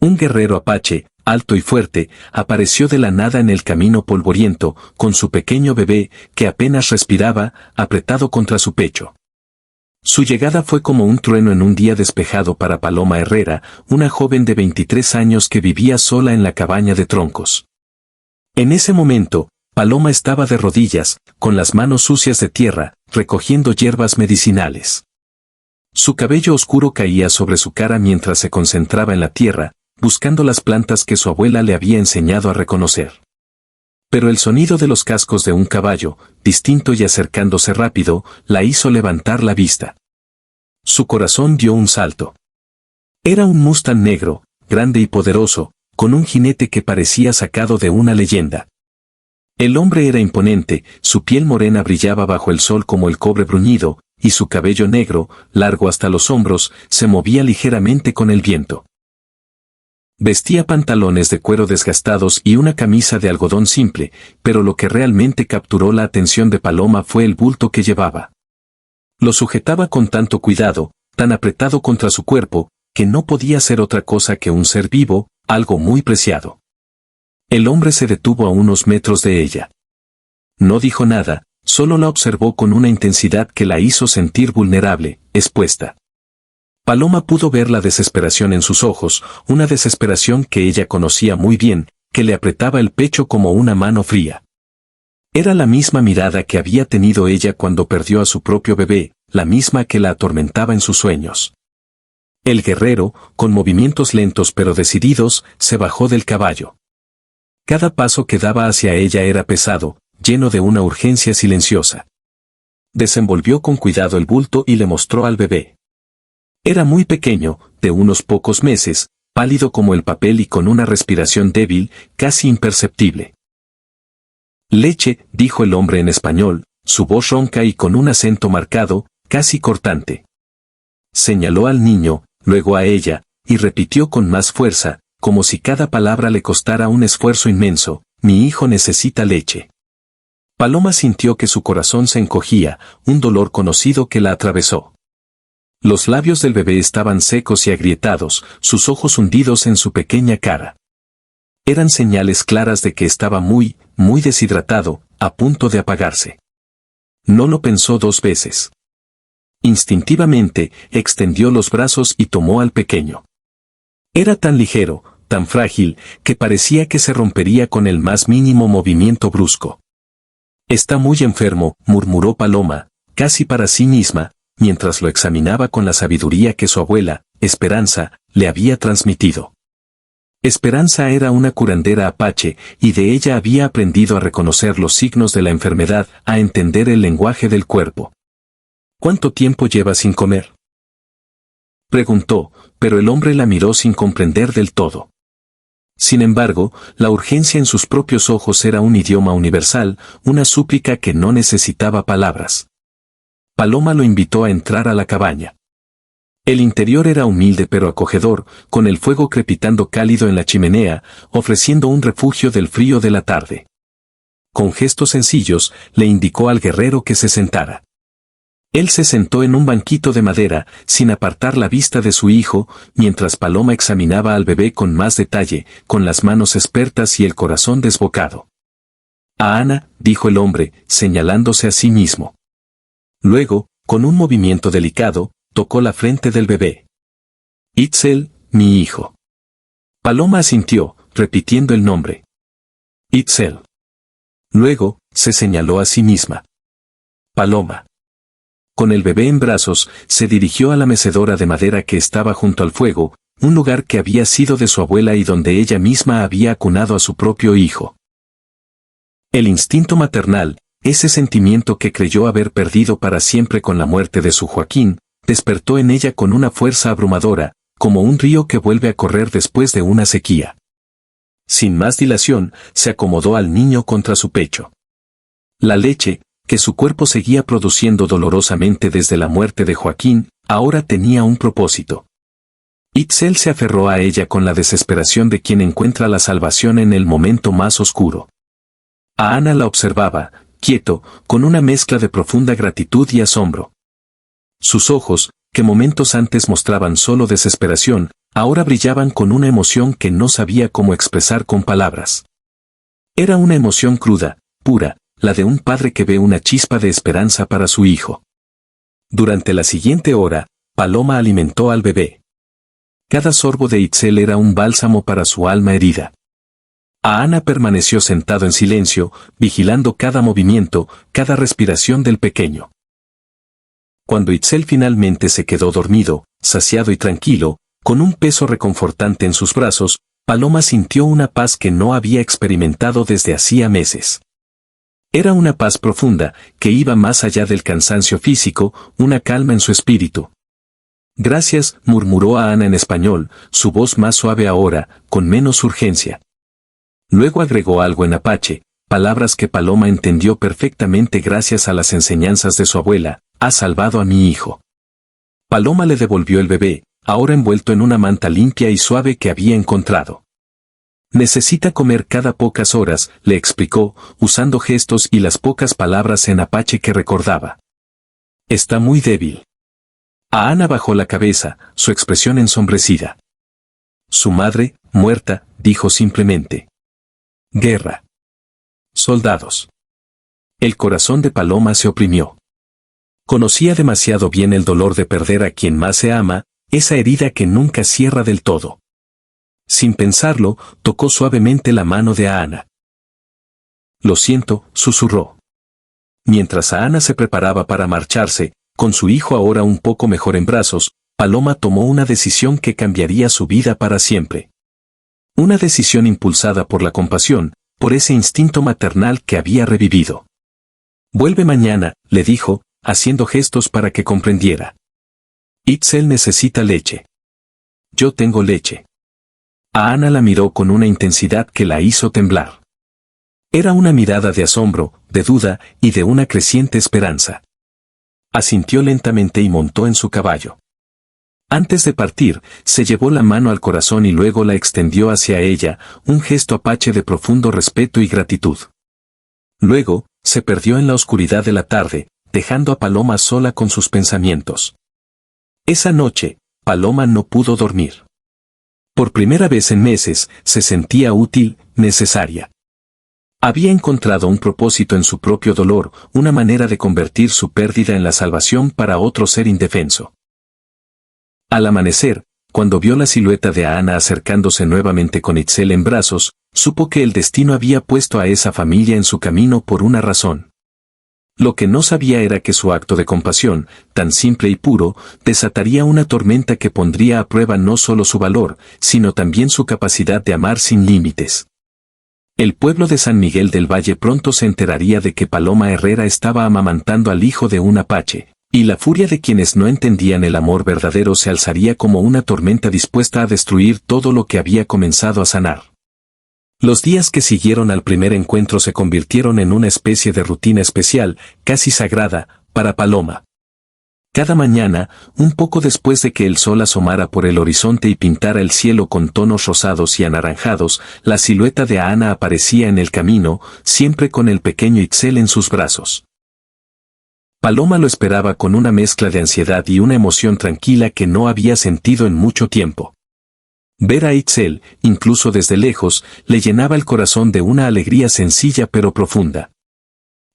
Un guerrero apache, alto y fuerte, apareció de la nada en el camino polvoriento, con su pequeño bebé, que apenas respiraba, apretado contra su pecho. Su llegada fue como un trueno en un día despejado para Paloma Herrera, una joven de 23 años que vivía sola en la cabaña de troncos. En ese momento, Paloma estaba de rodillas, con las manos sucias de tierra, recogiendo hierbas medicinales. Su cabello oscuro caía sobre su cara mientras se concentraba en la tierra, buscando las plantas que su abuela le había enseñado a reconocer. Pero el sonido de los cascos de un caballo, distinto y acercándose rápido, la hizo levantar la vista. Su corazón dio un salto. Era un Mustang negro, grande y poderoso, con un jinete que parecía sacado de una leyenda. El hombre era imponente, su piel morena brillaba bajo el sol como el cobre bruñido, y su cabello negro, largo hasta los hombros, se movía ligeramente con el viento. Vestía pantalones de cuero desgastados y una camisa de algodón simple, pero lo que realmente capturó la atención de Paloma fue el bulto que llevaba. Lo sujetaba con tanto cuidado, tan apretado contra su cuerpo, que no podía ser otra cosa que un ser vivo, algo muy preciado. El hombre se detuvo a unos metros de ella. No dijo nada, solo la observó con una intensidad que la hizo sentir vulnerable, expuesta. Paloma pudo ver la desesperación en sus ojos, una desesperación que ella conocía muy bien, que le apretaba el pecho como una mano fría. Era la misma mirada que había tenido ella cuando perdió a su propio bebé, la misma que la atormentaba en sus sueños. El guerrero, con movimientos lentos pero decididos, se bajó del caballo. Cada paso que daba hacia ella era pesado, lleno de una urgencia silenciosa. Desenvolvió con cuidado el bulto y le mostró al bebé. Era muy pequeño, de unos pocos meses, pálido como el papel y con una respiración débil, casi imperceptible. Leche, dijo el hombre en español, su voz ronca y con un acento marcado, casi cortante. Señaló al niño, luego a ella, y repitió con más fuerza, como si cada palabra le costara un esfuerzo inmenso: mi hijo necesita leche. Paloma sintió que su corazón se encogía, un dolor conocido que la atravesó. Los labios del bebé estaban secos y agrietados, sus ojos hundidos en su pequeña cara. Eran señales claras de que estaba muy deshidratado, a punto de apagarse. No lo pensó dos veces. Instintivamente, extendió los brazos y tomó al pequeño. Era tan ligero, tan frágil, que parecía que se rompería con el más mínimo movimiento brusco. Está muy enfermo, murmuró Paloma, casi para sí misma, mientras lo examinaba con la sabiduría que su abuela, Esperanza, le había transmitido. Esperanza era una curandera apache, y de ella había aprendido a reconocer los signos de la enfermedad, a entender el lenguaje del cuerpo. ¿Cuánto tiempo lleva sin comer?, preguntó, pero el hombre la miró sin comprender del todo. Sin embargo, la urgencia en sus propios ojos era un idioma universal, una súplica que no necesitaba palabras. Paloma lo invitó a entrar a la cabaña. El interior era humilde pero acogedor, con el fuego crepitando cálido en la chimenea, ofreciendo un refugio del frío de la tarde. Con gestos sencillos, le indicó al guerrero que se sentara. Él se sentó en un banquito de madera, sin apartar la vista de su hijo, mientras Paloma examinaba al bebé con más detalle, con las manos expertas y el corazón desbocado. «A Ana», dijo el hombre, señalándose a sí mismo. Luego, con un movimiento delicado, tocó la frente del bebé. «Itzel, mi hijo». Paloma asintió, repitiendo el nombre. «Itzel». Luego, se señaló a sí misma. «Paloma». Con el bebé en brazos, se dirigió a la mecedora de madera que estaba junto al fuego, un lugar que había sido de su abuela y donde ella misma había acunado a su propio hijo. El instinto maternal, ese sentimiento que creyó haber perdido para siempre con la muerte de su Joaquín, despertó en ella con una fuerza abrumadora, como un río que vuelve a correr después de una sequía. Sin más dilación, se acomodó al niño contra su pecho. La leche, que su cuerpo seguía produciendo dolorosamente desde la muerte de Joaquín, ahora tenía un propósito. Itzel se aferró a ella con la desesperación de quien encuentra la salvación en el momento más oscuro. A Ana la observaba, quieto, con una mezcla de profunda gratitud y asombro. Sus ojos, que momentos antes mostraban solo desesperación, ahora brillaban con una emoción que no sabía cómo expresar con palabras. Era una emoción cruda, pura, la de un padre que ve una chispa de esperanza para su hijo. Durante la siguiente hora, Paloma alimentó al bebé. Cada sorbo de Itzel era un bálsamo para su alma herida. Ana permaneció sentado en silencio, vigilando cada movimiento, cada respiración del pequeño. Cuando Itzel finalmente se quedó dormido, saciado y tranquilo, con un peso reconfortante en sus brazos, Paloma sintió una paz que no había experimentado desde hacía meses. Era una paz profunda, que iba más allá del cansancio físico, una calma en su espíritu. Gracias, murmuró a Ana en español, su voz más suave ahora, con menos urgencia. Luego agregó algo en apache, palabras que Paloma entendió perfectamente gracias a las enseñanzas de su abuela: «Has salvado a mi hijo». Paloma le devolvió el bebé, ahora envuelto en una manta limpia y suave que había encontrado. «Necesita comer cada pocas horas», le explicó, usando gestos y las pocas palabras en apache que recordaba. «Está muy débil». Ana bajó la cabeza, su expresión ensombrecida. Su madre, muerta, dijo simplemente. Guerra. Soldados. El corazón de Paloma se oprimió. Conocía demasiado bien el dolor de perder a quien más se ama, esa herida que nunca cierra del todo. Sin pensarlo, tocó suavemente la mano de Ana. «Lo siento», susurró. Mientras Ana se preparaba para marcharse, con su hijo ahora un poco mejor en brazos, Paloma tomó una decisión que cambiaría su vida para siempre. Una decisión impulsada por la compasión, por ese instinto maternal que había revivido. «Vuelve mañana», le dijo, haciendo gestos para que comprendiera. «Itzel necesita leche». «Yo tengo leche». Ana la miró con una intensidad que la hizo temblar. Era una mirada de asombro, de duda y de una creciente esperanza. Asintió lentamente y montó en su caballo. Antes de partir, se llevó la mano al corazón y luego la extendió hacia ella, un gesto apache de profundo respeto y gratitud. Luego, se perdió en la oscuridad de la tarde, dejando a Paloma sola con sus pensamientos. Esa noche, Paloma no pudo dormir. Por primera vez en meses, se sentía útil, necesaria. Había encontrado un propósito en su propio dolor, una manera de convertir su pérdida en la salvación para otro ser indefenso. Al amanecer, cuando vio la silueta de Ana acercándose nuevamente con Itzel en brazos, supo que el destino había puesto a esa familia en su camino por una razón. Lo que no sabía era que su acto de compasión, tan simple y puro, desataría una tormenta que pondría a prueba no solo su valor, sino también su capacidad de amar sin límites. El pueblo de San Miguel del Valle pronto se enteraría de que Paloma Herrera estaba amamantando al hijo de un apache, y la furia de quienes no entendían el amor verdadero se alzaría como una tormenta dispuesta a destruir todo lo que había comenzado a sanar. Los días que siguieron al primer encuentro se convirtieron en una especie de rutina especial, casi sagrada, para Paloma. Cada mañana, un poco después de que el sol asomara por el horizonte y pintara el cielo con tonos rosados y anaranjados, la silueta de Ana aparecía en el camino, siempre con el pequeño Itzel en sus brazos. Paloma lo esperaba con una mezcla de ansiedad y una emoción tranquila que no había sentido en mucho tiempo. Ver a Itzel, incluso desde lejos, le llenaba el corazón de una alegría sencilla pero profunda.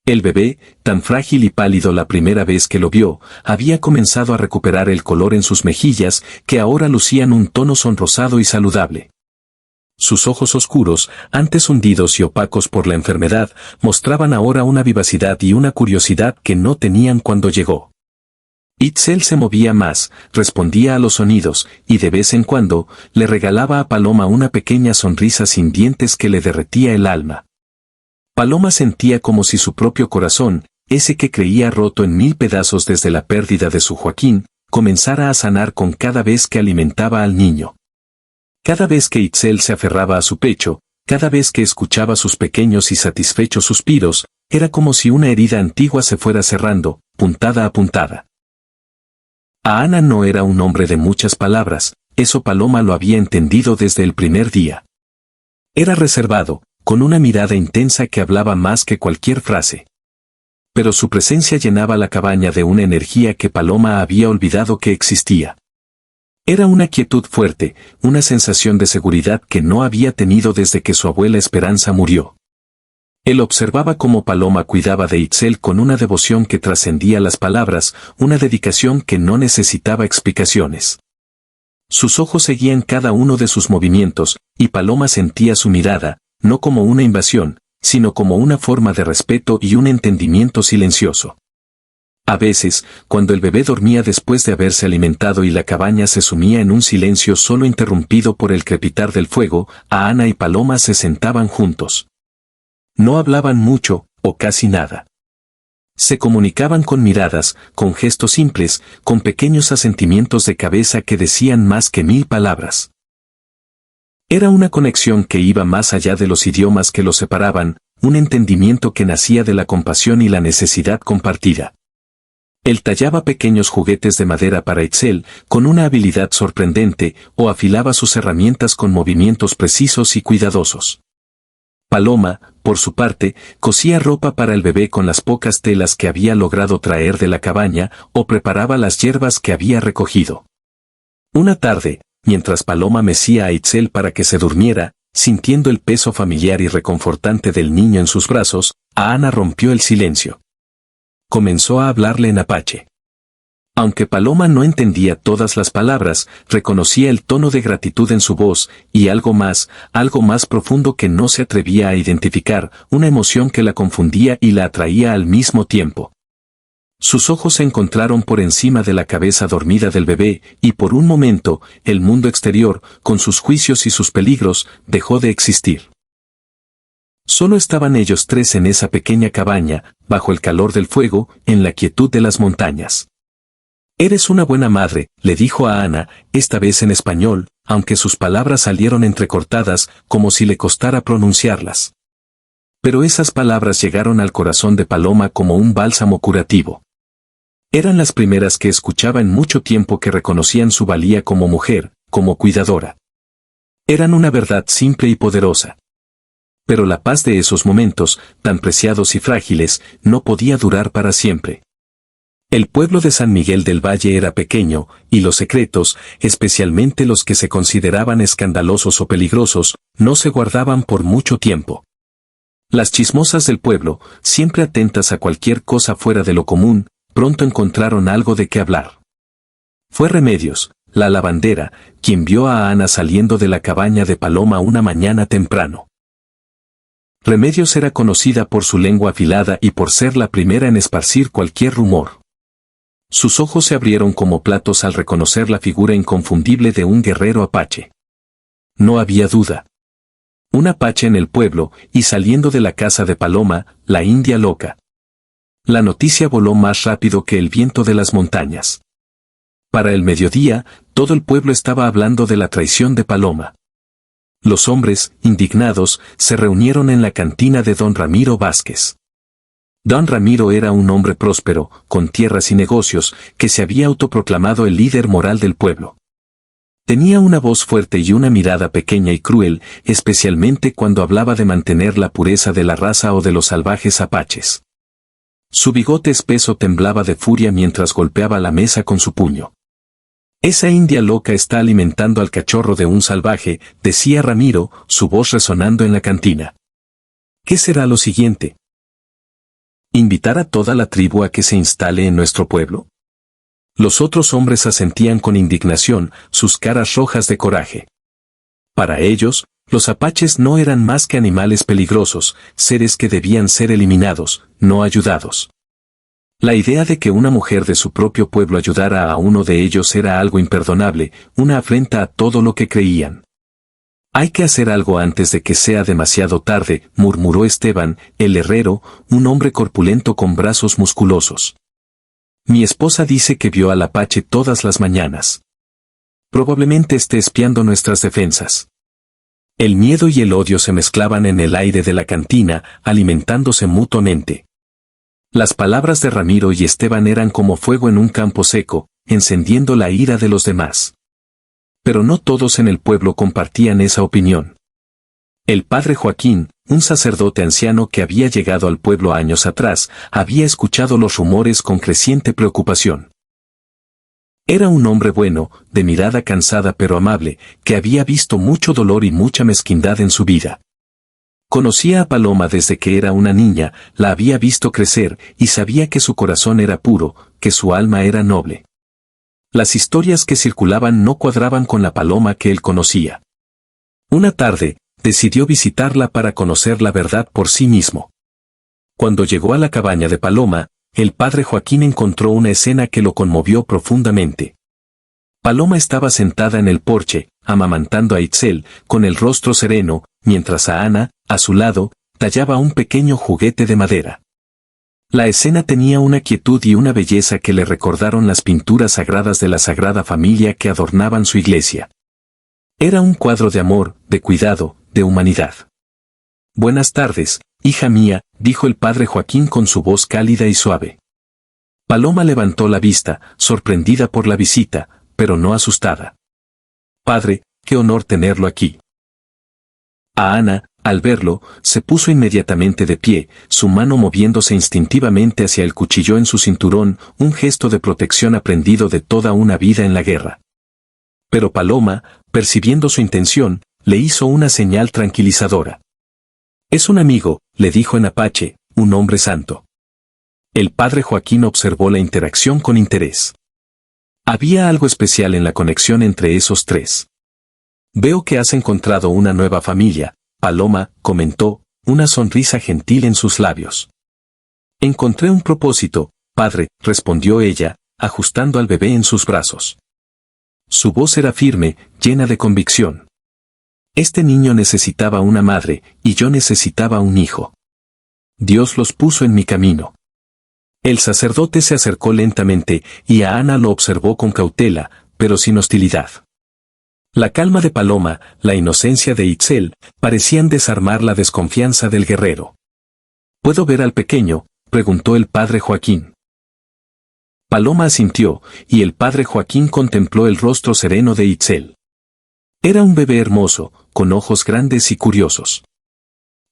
El bebé, tan frágil y pálido la primera vez que lo vio, había comenzado a recuperar el color en sus mejillas, que ahora lucían un tono sonrosado y saludable. Sus ojos oscuros, antes hundidos y opacos por la enfermedad, mostraban ahora una vivacidad y una curiosidad que no tenían cuando llegó. Itzel se movía más, respondía a los sonidos, y de vez en cuando, le regalaba a Paloma una pequeña sonrisa sin dientes que le derretía el alma. Paloma sentía como si su propio corazón, ese que creía roto en 1000 pedazos desde la pérdida de su Joaquín, comenzara a sanar con cada vez que alimentaba al niño. Cada vez que Itzel se aferraba a su pecho, cada vez que escuchaba sus pequeños y satisfechos suspiros, era como si una herida antigua se fuera cerrando, puntada a puntada. Ana no era un hombre de muchas palabras, eso Paloma lo había entendido desde el primer día. Era reservado, con una mirada intensa que hablaba más que cualquier frase. Pero su presencia llenaba la cabaña de una energía que Paloma había olvidado que existía. Era una quietud fuerte, una sensación de seguridad que no había tenido desde que su abuela Esperanza murió. Él observaba cómo Paloma cuidaba de Itzel con una devoción que trascendía las palabras, una dedicación que no necesitaba explicaciones. Sus ojos seguían cada uno de sus movimientos, y Paloma sentía su mirada, no como una invasión, sino como una forma de respeto y un entendimiento silencioso. A veces, cuando el bebé dormía después de haberse alimentado y la cabaña se sumía en un silencio solo interrumpido por el crepitar del fuego, Ana y Paloma se sentaban juntos. No hablaban mucho, o casi nada. Se comunicaban con miradas, con gestos simples, con pequeños asentimientos de cabeza que decían más que 1000 palabras. Era una conexión que iba más allá de los idiomas que los separaban, un entendimiento que nacía de la compasión y la necesidad compartida. Él tallaba pequeños juguetes de madera para Itzel, con una habilidad sorprendente, o afilaba sus herramientas con movimientos precisos y cuidadosos. Paloma, por su parte, cosía ropa para el bebé con las pocas telas que había logrado traer de la cabaña, o preparaba las hierbas que había recogido. Una tarde, mientras Paloma mecía a Itzel para que se durmiera, sintiendo el peso familiar y reconfortante del niño en sus brazos, Ana rompió el silencio. Comenzó a hablarle en apache. Aunque Paloma no entendía todas las palabras, reconocía el tono de gratitud en su voz, y algo más profundo que no se atrevía a identificar, una emoción que la confundía y la atraía al mismo tiempo. Sus ojos se encontraron por encima de la cabeza dormida del bebé, y por un momento, el mundo exterior, con sus juicios y sus peligros, dejó de existir. Solo estaban ellos tres en esa pequeña cabaña, bajo el calor del fuego, en la quietud de las montañas. «Eres una buena madre», le dijo a Ana, esta vez en español, aunque sus palabras salieron entrecortadas, como si le costara pronunciarlas. Pero esas palabras llegaron al corazón de Paloma como un bálsamo curativo. Eran las primeras que escuchaba en mucho tiempo que reconocían su valía como mujer, como cuidadora. Eran una verdad simple y poderosa. Pero la paz de esos momentos, tan preciados y frágiles, no podía durar para siempre. El pueblo de San Miguel del Valle era pequeño, y los secretos, especialmente los que se consideraban escandalosos o peligrosos, no se guardaban por mucho tiempo. Las chismosas del pueblo, siempre atentas a cualquier cosa fuera de lo común, pronto encontraron algo de qué hablar. Fue Remedios, la lavandera, quien vio a Ana saliendo de la cabaña de Paloma una mañana temprano. Remedios era conocida por su lengua afilada y por ser la primera en esparcir cualquier rumor. Sus ojos se abrieron como platos al reconocer la figura inconfundible de un guerrero apache. No había duda. Un apache en el pueblo, y saliendo de la casa de Paloma, la india loca. La noticia voló más rápido que el viento de las montañas. Para el mediodía, todo el pueblo estaba hablando de la traición de Paloma. Los hombres, indignados, se reunieron en la cantina de don Ramiro Vázquez. Don Ramiro era un hombre próspero, con tierras y negocios, que se había autoproclamado el líder moral del pueblo. Tenía una voz fuerte y una mirada pequeña y cruel, especialmente cuando hablaba de mantener la pureza de la raza o de los salvajes apaches. Su bigote espeso temblaba de furia mientras golpeaba la mesa con su puño. «Esa india loca está alimentando al cachorro de un salvaje», decía Ramiro, su voz resonando en la cantina. «¿Qué será lo siguiente? ¿Invitar a toda la tribu a que se instale en nuestro pueblo?» Los otros hombres asentían con indignación, sus caras rojas de coraje. Para ellos, los apaches no eran más que animales peligrosos, seres que debían ser eliminados, no ayudados. La idea de que una mujer de su propio pueblo ayudara a uno de ellos era algo imperdonable, una afrenta a todo lo que creían. «Hay que hacer algo antes de que sea demasiado tarde», murmuró Esteban, el herrero, un hombre corpulento con brazos musculosos. «Mi esposa dice que vio al apache todas las mañanas. Probablemente esté espiando nuestras defensas». El miedo y el odio se mezclaban en el aire de la cantina, alimentándose mutuamente. Las palabras de Ramiro y Esteban eran como fuego en un campo seco, encendiendo la ira de los demás. Pero no todos en el pueblo compartían esa opinión. El padre Joaquín, un sacerdote anciano que había llegado al pueblo años atrás, había escuchado los rumores con creciente preocupación. Era un hombre bueno, de mirada cansada pero amable, que había visto mucho dolor y mucha mezquindad en su vida. Conocía a Paloma desde que era una niña, la había visto crecer y sabía que su corazón era puro, que su alma era noble. Las historias que circulaban no cuadraban con la Paloma que él conocía. Una tarde, decidió visitarla para conocer la verdad por sí mismo. Cuando llegó a la cabaña de Paloma, el padre Joaquín encontró una escena que lo conmovió profundamente. Paloma estaba sentada en el porche, amamantando a Itzel, con el rostro sereno, mientras a Ana, a su lado, tallaba un pequeño juguete de madera. La escena tenía una quietud y una belleza que le recordaron las pinturas sagradas de la Sagrada Familia que adornaban su iglesia. Era un cuadro de amor, de cuidado, de humanidad. «Buenas tardes, hija mía», dijo el padre Joaquín con su voz cálida y suave. Paloma levantó la vista, sorprendida por la visita, pero no asustada. «Padre, qué honor tenerlo aquí». A Ana, al verlo, se puso inmediatamente de pie, su mano moviéndose instintivamente hacia el cuchillo en su cinturón, un gesto de protección aprendido de toda una vida en la guerra. Pero Paloma, percibiendo su intención, le hizo una señal tranquilizadora. «Es un amigo», le dijo en apache, «un hombre santo». El padre Joaquín observó la interacción con interés. Había algo especial en la conexión entre esos tres. «Veo que has encontrado una nueva familia», Paloma comentó, una sonrisa gentil en sus labios. «Encontré un propósito, padre», respondió ella, ajustando al bebé en sus brazos. Su voz era firme, llena de convicción. «Este niño necesitaba una madre, y yo necesitaba un hijo. Dios los puso en mi camino». El sacerdote se acercó lentamente, y a Ana lo observó con cautela, pero sin hostilidad. La calma de Paloma, la inocencia de Itzel, parecían desarmar la desconfianza del guerrero. «¿Puedo ver al pequeño?», preguntó el padre Joaquín. Paloma asintió, y el padre Joaquín contempló el rostro sereno de Itzel. Era un bebé hermoso, con ojos grandes y curiosos.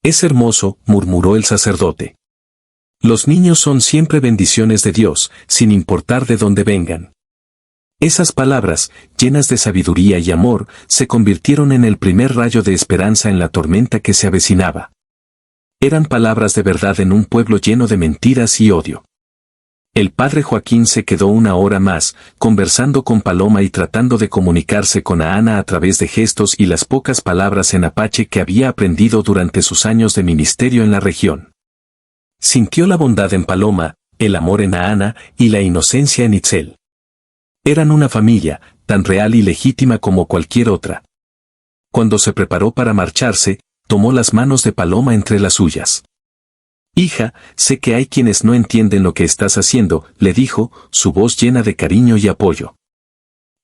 «Es hermoso», murmuró el sacerdote. «Los niños son siempre bendiciones de Dios, sin importar de dónde vengan». Esas palabras, llenas de sabiduría y amor, se convirtieron en el primer rayo de esperanza en la tormenta que se avecinaba. Eran palabras de verdad en un pueblo lleno de mentiras y odio. El padre Joaquín se quedó una hora más, conversando con Paloma y tratando de comunicarse con Ana a través de gestos y las pocas palabras en apache que había aprendido durante sus años de ministerio en la región. Sintió la bondad en Paloma, el amor en Ana y la inocencia en Itzel. Eran una familia, tan real y legítima como cualquier otra. Cuando se preparó para marcharse, tomó las manos de Paloma entre las suyas. «Hija, sé que hay quienes no entienden lo que estás haciendo», le dijo, su voz llena de cariño y apoyo.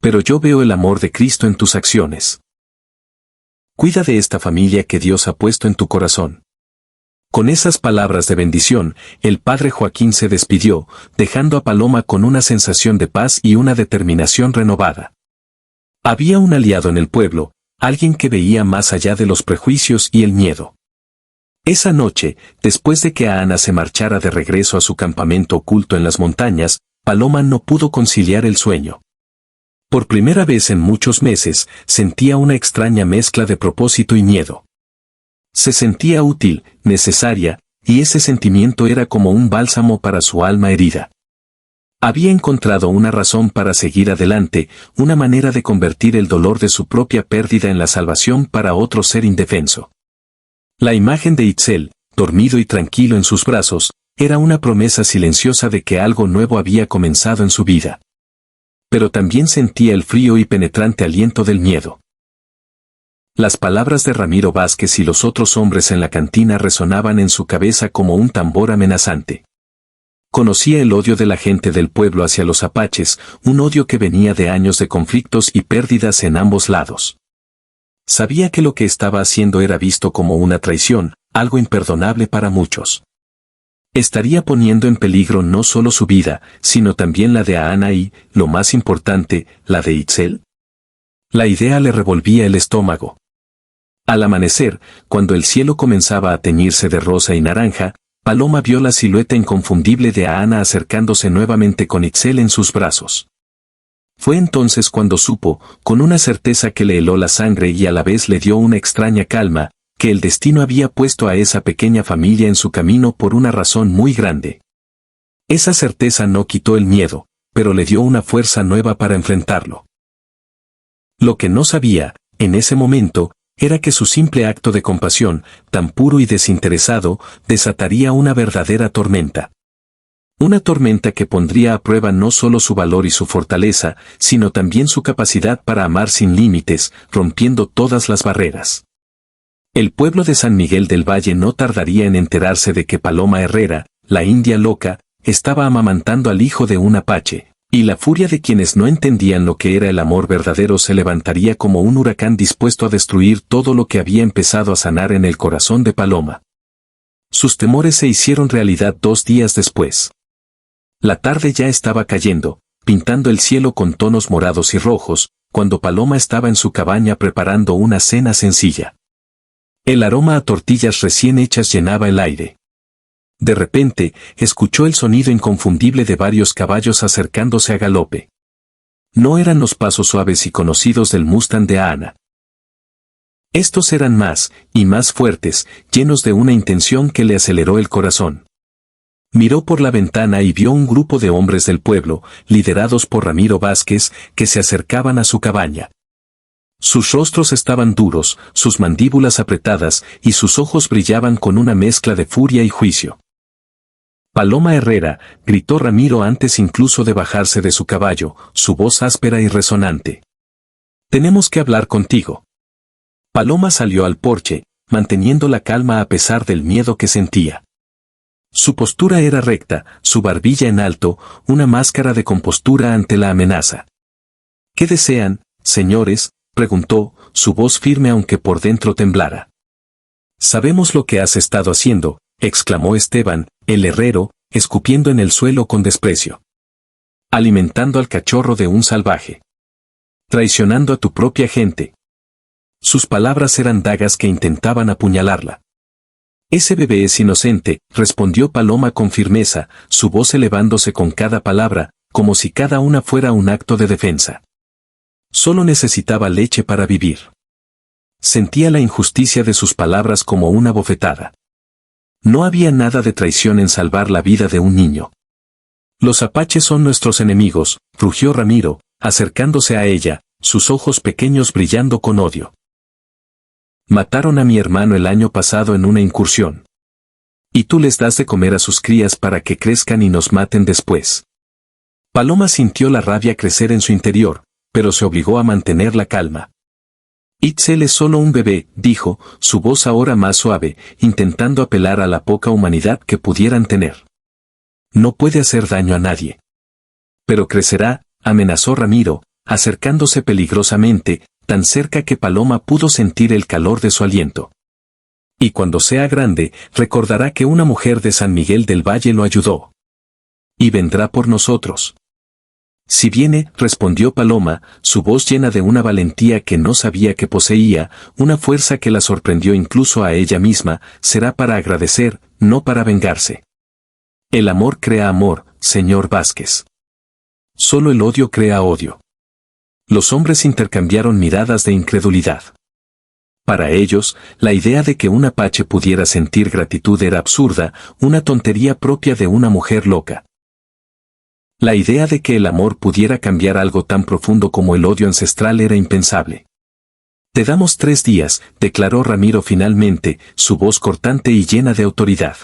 «Pero yo veo el amor de Cristo en tus acciones. Cuida de esta familia que Dios ha puesto en tu corazón». Con esas palabras de bendición, el padre Joaquín se despidió, dejando a Paloma con una sensación de paz y una determinación renovada. Había un aliado en el pueblo, alguien que veía más allá de los prejuicios y el miedo. Esa noche, después de que Ana se marchara de regreso a su campamento oculto en las montañas, Paloma no pudo conciliar el sueño. Por primera vez en muchos meses, sentía una extraña mezcla de propósito y miedo. Se sentía útil, necesaria, y ese sentimiento era como un bálsamo para su alma herida. Había encontrado una razón para seguir adelante, una manera de convertir el dolor de su propia pérdida en la salvación para otro ser indefenso. La imagen de Itzel, dormido y tranquilo en sus brazos, era una promesa silenciosa de que algo nuevo había comenzado en su vida. Pero también sentía el frío y penetrante aliento del miedo. Las palabras de Ramiro Vázquez y los otros hombres en la cantina resonaban en su cabeza como un tambor amenazante. Conocía el odio de la gente del pueblo hacia los apaches, un odio que venía de años de conflictos y pérdidas en ambos lados. Sabía que lo que estaba haciendo era visto como una traición, algo imperdonable para muchos. Estaría poniendo en peligro no solo su vida, sino también la de Ana y, lo más importante, la de Itzel. La idea le revolvía el estómago. Al amanecer, cuando el cielo comenzaba a teñirse de rosa y naranja, Paloma vio la silueta inconfundible de Ana acercándose nuevamente con Itzel en sus brazos. Fue entonces cuando supo, con una certeza que le heló la sangre y a la vez le dio una extraña calma, que el destino había puesto a esa pequeña familia en su camino por una razón muy grande. Esa certeza no quitó el miedo, pero le dio una fuerza nueva para enfrentarlo. Lo que no sabía, en ese momento, era que su simple acto de compasión, tan puro y desinteresado, desataría una verdadera tormenta. Una tormenta que pondría a prueba no solo su valor y su fortaleza, sino también su capacidad para amar sin límites, rompiendo todas las barreras. El pueblo de San Miguel del Valle no tardaría en enterarse de que Paloma Herrera, la india loca, estaba amamantando al hijo de un apache, y la furia de quienes no entendían lo que era el amor verdadero se levantaría como un huracán dispuesto a destruir todo lo que había empezado a sanar en el corazón de Paloma. Sus temores se hicieron realidad 2 días después. La tarde ya estaba cayendo, pintando el cielo con tonos morados y rojos, cuando Paloma estaba en su cabaña preparando una cena sencilla. El aroma a tortillas recién hechas llenaba el aire. De repente, escuchó el sonido inconfundible de varios caballos acercándose a galope. No eran los pasos suaves y conocidos del Mustang de Ana. Estos eran más, y más fuertes, llenos de una intención que le aceleró el corazón. Miró por la ventana y vio un grupo de hombres del pueblo, liderados por Ramiro Vázquez, que se acercaban a su cabaña. Sus rostros estaban duros, sus mandíbulas apretadas, y sus ojos brillaban con una mezcla de furia y juicio. Paloma Herrera, gritó Ramiro antes incluso de bajarse de su caballo, su voz áspera y resonante. Tenemos que hablar contigo. Paloma salió al porche, manteniendo la calma a pesar del miedo que sentía. Su postura era recta, su barbilla en alto, una máscara de compostura ante la amenaza. ¿Qué desean, señores?, preguntó, su voz firme aunque por dentro temblara. Sabemos lo que has estado haciendo, exclamó Esteban, el herrero, escupiendo en el suelo con desprecio. Alimentando al cachorro de un salvaje. Traicionando a tu propia gente. Sus palabras eran dagas que intentaban apuñalarla. Ese bebé es inocente, respondió Paloma con firmeza, su voz elevándose con cada palabra, como si cada una fuera un acto de defensa. Solo necesitaba leche para vivir. Sentía la injusticia de sus palabras como una bofetada. No había nada de traición en salvar la vida de un niño. Los apaches son nuestros enemigos, rugió Ramiro, acercándose a ella, sus ojos pequeños brillando con odio. Mataron a mi hermano el año pasado en una incursión. Y tú les das de comer a sus crías para que crezcan y nos maten después. Paloma sintió la rabia crecer en su interior, pero se obligó a mantener la calma. Itzel es solo un bebé, dijo, su voz ahora más suave, intentando apelar a la poca humanidad que pudieran tener. No puede hacer daño a nadie. Pero crecerá, amenazó Ramiro, acercándose peligrosamente, tan cerca que Paloma pudo sentir el calor de su aliento. Y cuando sea grande, recordará que una mujer de San Miguel del Valle lo ayudó. Y vendrá por nosotros. Si viene, respondió Paloma, su voz llena de una valentía que no sabía que poseía, una fuerza que la sorprendió incluso a ella misma, será para agradecer, no para vengarse. El amor crea amor, señor Vázquez. Solo el odio crea odio. Los hombres intercambiaron miradas de incredulidad. Para ellos, la idea de que un apache pudiera sentir gratitud era absurda, una tontería propia de una mujer loca. La idea de que el amor pudiera cambiar algo tan profundo como el odio ancestral era impensable. Te damos 3 días, declaró Ramiro finalmente, su voz cortante y llena de autoridad.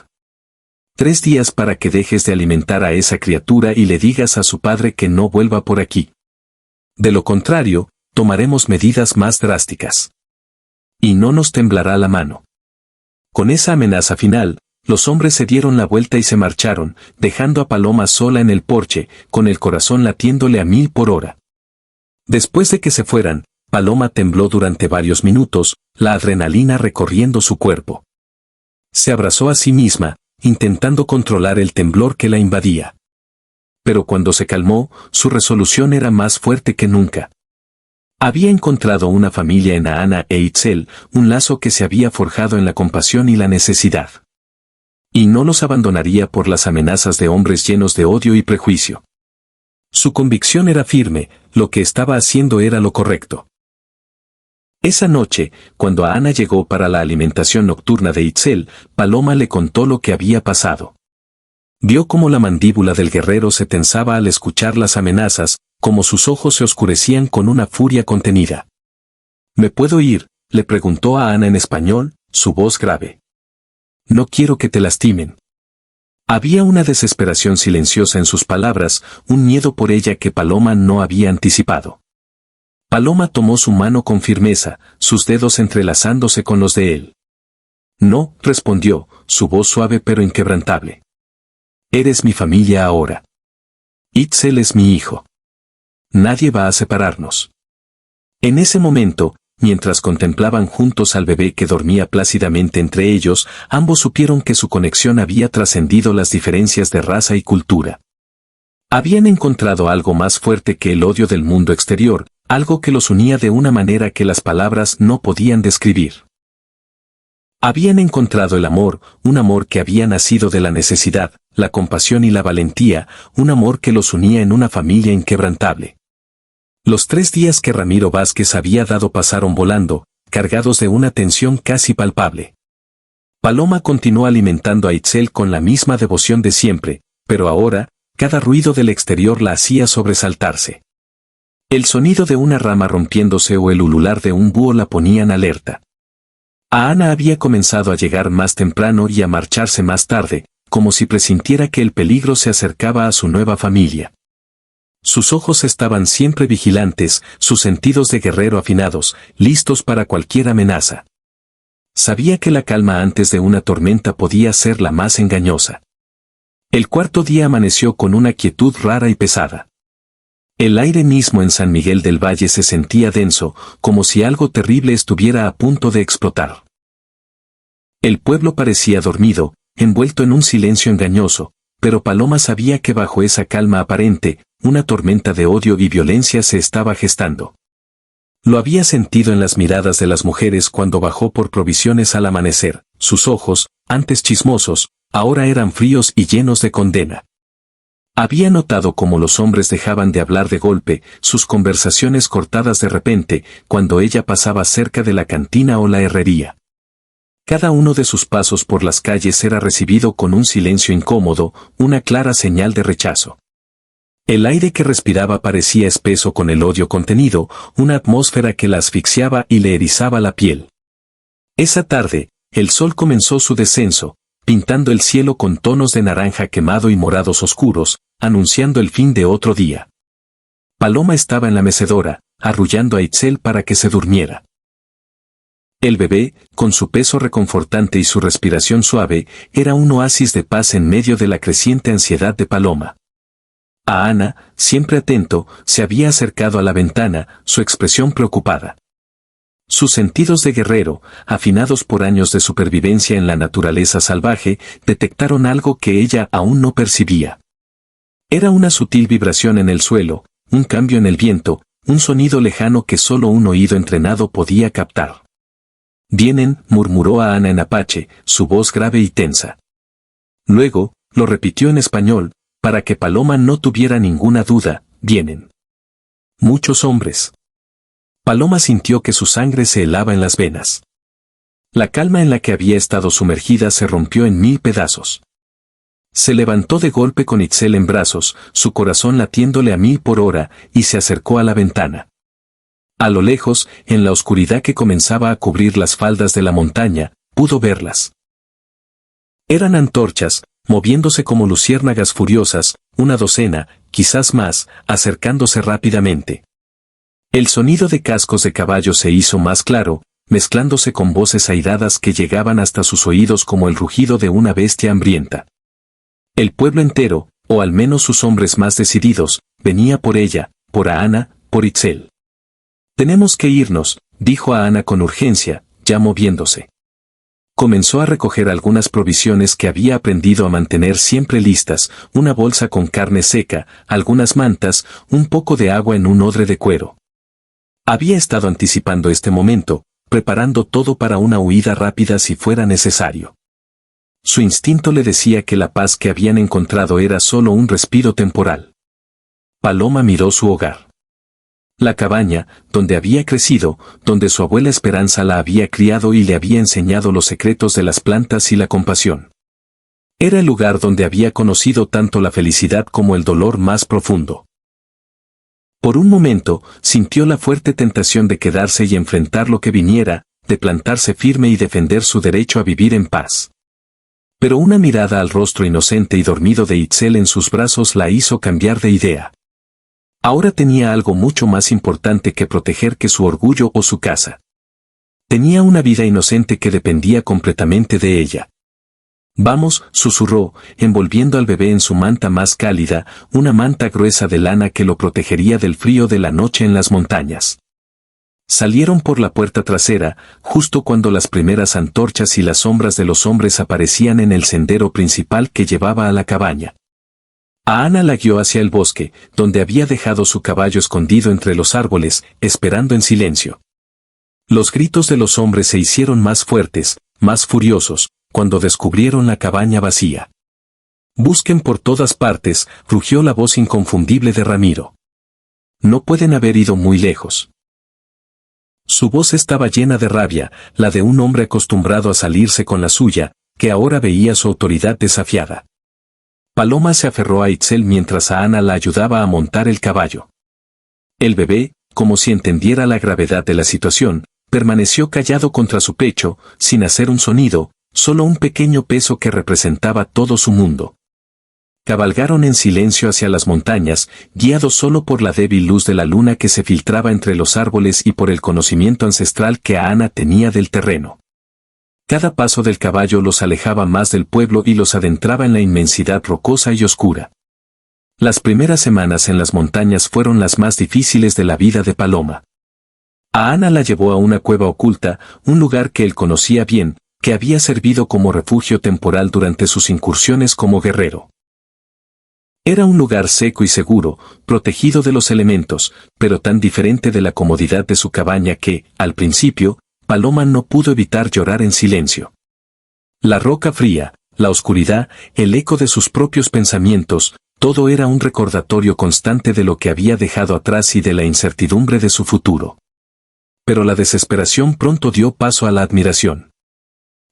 3 días para que dejes de alimentar a esa criatura y le digas a su padre que no vuelva por aquí. De lo contrario, tomaremos medidas más drásticas. Y no nos temblará la mano. Con esa amenaza final, los hombres se dieron la vuelta y se marcharon, dejando a Paloma sola en el porche, con el corazón latiéndole a 1000 por hora. Después de que se fueran, Paloma tembló durante varios minutos, la adrenalina recorriendo su cuerpo. Se abrazó a sí misma, intentando controlar el temblor que la invadía. Pero cuando se calmó, su resolución era más fuerte que nunca. Había encontrado una familia en Ahana e Itzel, un lazo que se había forjado en la compasión y la necesidad. Y no los abandonaría por las amenazas de hombres llenos de odio y prejuicio. Su convicción era firme, lo que estaba haciendo era lo correcto. Esa noche, cuando Ahana llegó para la alimentación nocturna de Itzel, Paloma le contó lo que había pasado. Vio cómo la mandíbula del guerrero se tensaba al escuchar las amenazas, cómo sus ojos se oscurecían con una furia contenida. ¿Me puedo ir?, le preguntó a Ahana en español, su voz grave. No quiero que te lastimen. Había una desesperación silenciosa en sus palabras, un miedo por ella que Paloma no había anticipado. Paloma tomó su mano con firmeza, sus dedos entrelazándose con los de él. No, respondió, su voz suave pero inquebrantable. Eres mi familia ahora. Itzel es mi hijo. Nadie va a separarnos. En ese momento, mientras contemplaban juntos al bebé que dormía plácidamente entre ellos, ambos supieron que su conexión había trascendido las diferencias de raza y cultura. Habían encontrado algo más fuerte que el odio del mundo exterior, algo que los unía de una manera que las palabras no podían describir. Habían encontrado el amor, un amor que había nacido de la necesidad, la compasión y la valentía, un amor que los unía en una familia inquebrantable. Los 3 días que Ramiro Vázquez había dado pasaron volando, cargados de una tensión casi palpable. Paloma continuó alimentando a Itzel con la misma devoción de siempre, pero ahora, cada ruido del exterior la hacía sobresaltarse. El sonido de una rama rompiéndose o el ulular de un búho la ponían alerta. Ahana había comenzado a llegar más temprano y a marcharse más tarde, como si presintiera que el peligro se acercaba a su nueva familia. Sus ojos estaban siempre vigilantes, sus sentidos de guerrero afinados, listos para cualquier amenaza. Sabía que la calma antes de una tormenta podía ser la más engañosa. El 4.º día amaneció con una quietud rara y pesada. El aire mismo en San Miguel del Valle se sentía denso, como si algo terrible estuviera a punto de explotar. El pueblo parecía dormido, envuelto en un silencio engañoso, pero Paloma sabía que bajo esa calma aparente, una tormenta de odio y violencia se estaba gestando. Lo había sentido en las miradas de las mujeres cuando bajó por provisiones al amanecer, sus ojos, antes chismosos, ahora eran fríos y llenos de condena. Había notado cómo los hombres dejaban de hablar de golpe, sus conversaciones cortadas de repente, cuando ella pasaba cerca de la cantina o la herrería. Cada uno de sus pasos por las calles era recibido con un silencio incómodo, una clara señal de rechazo. El aire que respiraba parecía espeso con el odio contenido, una atmósfera que la asfixiaba y le erizaba la piel. Esa tarde, el sol comenzó su descenso, pintando el cielo con tonos de naranja quemado y morados oscuros, anunciando el fin de otro día. Paloma estaba en la mecedora, arrullando a Itzel para que se durmiera. El bebé, con su peso reconfortante y su respiración suave, era un oasis de paz en medio de la creciente ansiedad de Paloma. Ahana, siempre atento, se había acercado a la ventana, su expresión preocupada. Sus sentidos de guerrero, afinados por años de supervivencia en la naturaleza salvaje, detectaron algo que ella aún no percibía. Era una sutil vibración en el suelo, un cambio en el viento, un sonido lejano que solo un oído entrenado podía captar. «Vienen», murmuró Ahana en apache, su voz grave y tensa. Luego, lo repitió en español, para que Paloma no tuviera ninguna duda, «vienen». Muchos hombres. Paloma sintió que su sangre se helaba en las venas. La calma en la que había estado sumergida se rompió en 1000 pedazos. Se levantó de golpe con Itzel en brazos, su corazón latiéndole a 1000 por hora, y se acercó a la ventana. A lo lejos, en la oscuridad que comenzaba a cubrir las faldas de la montaña, pudo verlas. Eran antorchas, moviéndose como luciérnagas furiosas, una docena, quizás más, acercándose rápidamente. El sonido de cascos de caballo se hizo más claro, mezclándose con voces airadas que llegaban hasta sus oídos como el rugido de una bestia hambrienta. El pueblo entero, o al menos sus hombres más decididos, venía por ella, por Ahana, por Itzel. «Tenemos que irnos», dijo Ahana con urgencia, ya moviéndose. Comenzó a recoger algunas provisiones que había aprendido a mantener siempre listas, una bolsa con carne seca, algunas mantas, un poco de agua en un odre de cuero. Había estado anticipando este momento, preparando todo para una huida rápida si fuera necesario. Su instinto le decía que la paz que habían encontrado era solo un respiro temporal. Paloma miró su hogar. La cabaña, donde había crecido, donde su abuela Esperanza la había criado y le había enseñado los secretos de las plantas y la compasión. Era el lugar donde había conocido tanto la felicidad como el dolor más profundo. Por un momento, sintió la fuerte tentación de quedarse y enfrentar lo que viniera, de plantarse firme y defender su derecho a vivir en paz. Pero una mirada al rostro inocente y dormido de Itzel en sus brazos la hizo cambiar de idea. Ahora tenía algo mucho más importante que proteger que su orgullo o su casa. Tenía una vida inocente que dependía completamente de ella. Vamos, susurró, envolviendo al bebé en su manta más cálida, una manta gruesa de lana que lo protegería del frío de la noche en las montañas. Salieron por la puerta trasera, justo cuando las primeras antorchas y las sombras de los hombres aparecían en el sendero principal que llevaba a la cabaña. A Ana la guió hacia el bosque, donde había dejado su caballo escondido entre los árboles, esperando en silencio. Los gritos de los hombres se hicieron más fuertes, más furiosos, cuando descubrieron la cabaña vacía. «Busquen por todas partes», rugió la voz inconfundible de Ramiro. «No pueden haber ido muy lejos». Su voz estaba llena de rabia, la de un hombre acostumbrado a salirse con la suya, que ahora veía su autoridad desafiada. Paloma se aferró a Itzel mientras a Ana la ayudaba a montar el caballo. El bebé, como si entendiera la gravedad de la situación, permaneció callado contra su pecho, sin hacer un sonido, solo un pequeño peso que representaba todo su mundo. Cabalgaron en silencio hacia las montañas, guiados solo por la débil luz de la luna que se filtraba entre los árboles y por el conocimiento ancestral que Ana tenía del terreno. Cada paso del caballo los alejaba más del pueblo y los adentraba en la inmensidad rocosa y oscura. Las primeras semanas en las montañas fueron las más difíciles de la vida de Paloma. A Ana la llevó a una cueva oculta, un lugar que él conocía bien, que había servido como refugio temporal durante sus incursiones como guerrero. Era un lugar seco y seguro, protegido de los elementos, pero tan diferente de la comodidad de su cabaña que, al principio, Paloma no pudo evitar llorar en silencio. La roca fría, la oscuridad, el eco de sus propios pensamientos, todo era un recordatorio constante de lo que había dejado atrás y de la incertidumbre de su futuro. Pero la desesperación pronto dio paso a la admiración.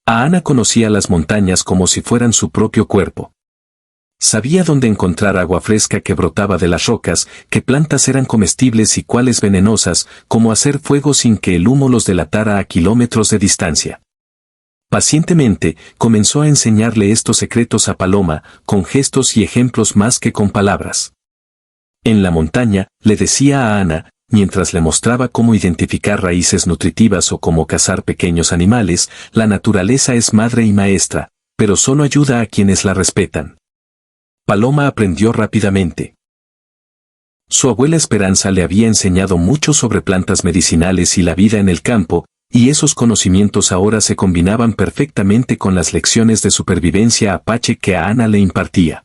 A Ana conocía las montañas como si fueran su propio cuerpo. Sabía dónde encontrar agua fresca que brotaba de las rocas, qué plantas eran comestibles y cuáles venenosas, cómo hacer fuego sin que el humo los delatara a kilómetros de distancia. Pacientemente, comenzó a enseñarle estos secretos a Paloma, con gestos y ejemplos más que con palabras. En la montaña, le decía a Ana, mientras le mostraba cómo identificar raíces nutritivas o cómo cazar pequeños animales, la naturaleza es madre y maestra, pero solo ayuda a quienes la respetan. Paloma aprendió rápidamente. Su abuela Esperanza le había enseñado mucho sobre plantas medicinales y la vida en el campo, y esos conocimientos ahora se combinaban perfectamente con las lecciones de supervivencia apache que a Ana le impartía.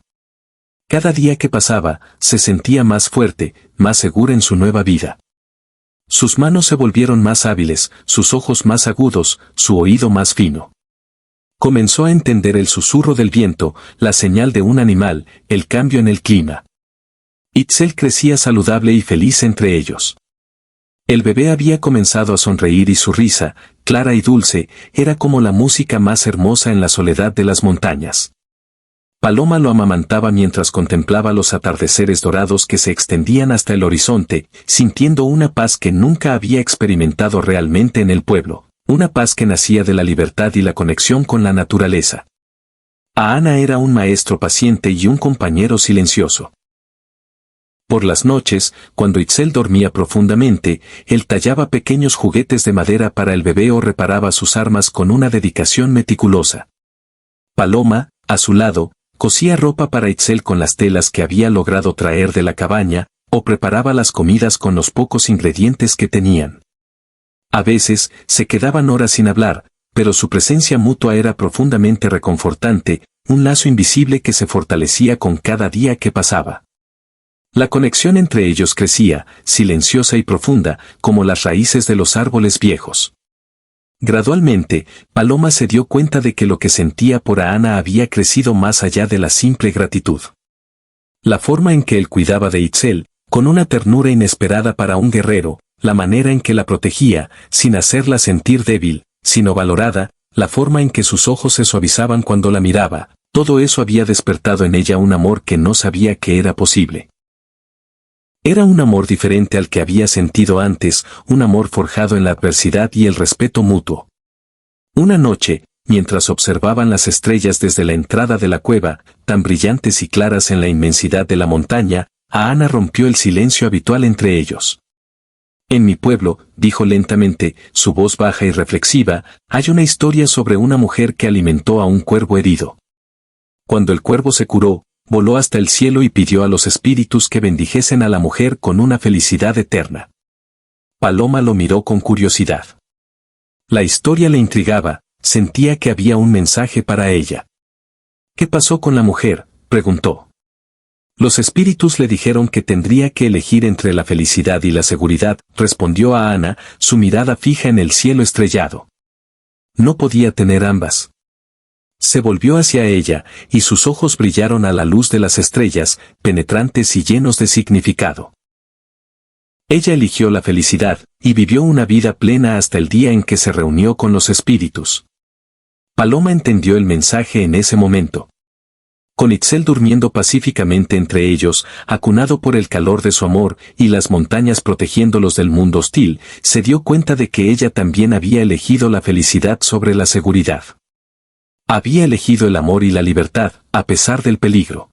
Cada día que pasaba, se sentía más fuerte, más segura en su nueva vida. Sus manos se volvieron más hábiles, sus ojos más agudos, su oído más fino. Comenzó a entender el susurro del viento, la señal de un animal, el cambio en el clima. Itzel crecía saludable y feliz entre ellos. El bebé había comenzado a sonreír y su risa, clara y dulce, era como la música más hermosa en la soledad de las montañas. Paloma lo amamantaba mientras contemplaba los atardeceres dorados que se extendían hasta el horizonte, sintiendo una paz que nunca había experimentado realmente en el pueblo. Una paz que nacía de la libertad y la conexión con la naturaleza. A Ana era un maestro paciente y un compañero silencioso. Por las noches, cuando Itzel dormía profundamente, él tallaba pequeños juguetes de madera para el bebé o reparaba sus armas con una dedicación meticulosa. Paloma, a su lado, cosía ropa para Itzel con las telas que había logrado traer de la cabaña, o preparaba las comidas con los pocos ingredientes que tenían. A veces, se quedaban horas sin hablar, pero su presencia mutua era profundamente reconfortante, un lazo invisible que se fortalecía con cada día que pasaba. La conexión entre ellos crecía, silenciosa y profunda, como las raíces de los árboles viejos. Gradualmente, Paloma se dio cuenta de que lo que sentía por Ana había crecido más allá de la simple gratitud. La forma en que él cuidaba de Itzel, con una ternura inesperada para un guerrero, la manera en que la protegía, sin hacerla sentir débil, sino valorada, la forma en que sus ojos se suavizaban cuando la miraba, todo eso había despertado en ella un amor que no sabía que era posible. Era un amor diferente al que había sentido antes, un amor forjado en la adversidad y el respeto mutuo. Una noche, mientras observaban las estrellas desde la entrada de la cueva, tan brillantes y claras en la inmensidad de la montaña, Ana rompió el silencio habitual entre ellos. En mi pueblo, dijo lentamente, su voz baja y reflexiva, hay una historia sobre una mujer que alimentó a un cuervo herido. Cuando el cuervo se curó, voló hasta el cielo y pidió a los espíritus que bendijesen a la mujer con una felicidad eterna. Paloma lo miró con curiosidad. La historia le intrigaba, sentía que había un mensaje para ella. ¿Qué pasó con la mujer?, preguntó. Los espíritus le dijeron que tendría que elegir entre la felicidad y la seguridad, respondió a Ana, su mirada fija en el cielo estrellado. No podía tener ambas. Se volvió hacia ella, y sus ojos brillaron a la luz de las estrellas, penetrantes y llenos de significado. Ella eligió la felicidad, y vivió una vida plena hasta el día en que se reunió con los espíritus. Paloma entendió el mensaje en ese momento. Con Itzel durmiendo pacíficamente entre ellos, acunado por el calor de su amor, y las montañas protegiéndolos del mundo hostil, se dio cuenta de que ella también había elegido la felicidad sobre la seguridad. Había elegido el amor y la libertad, a pesar del peligro.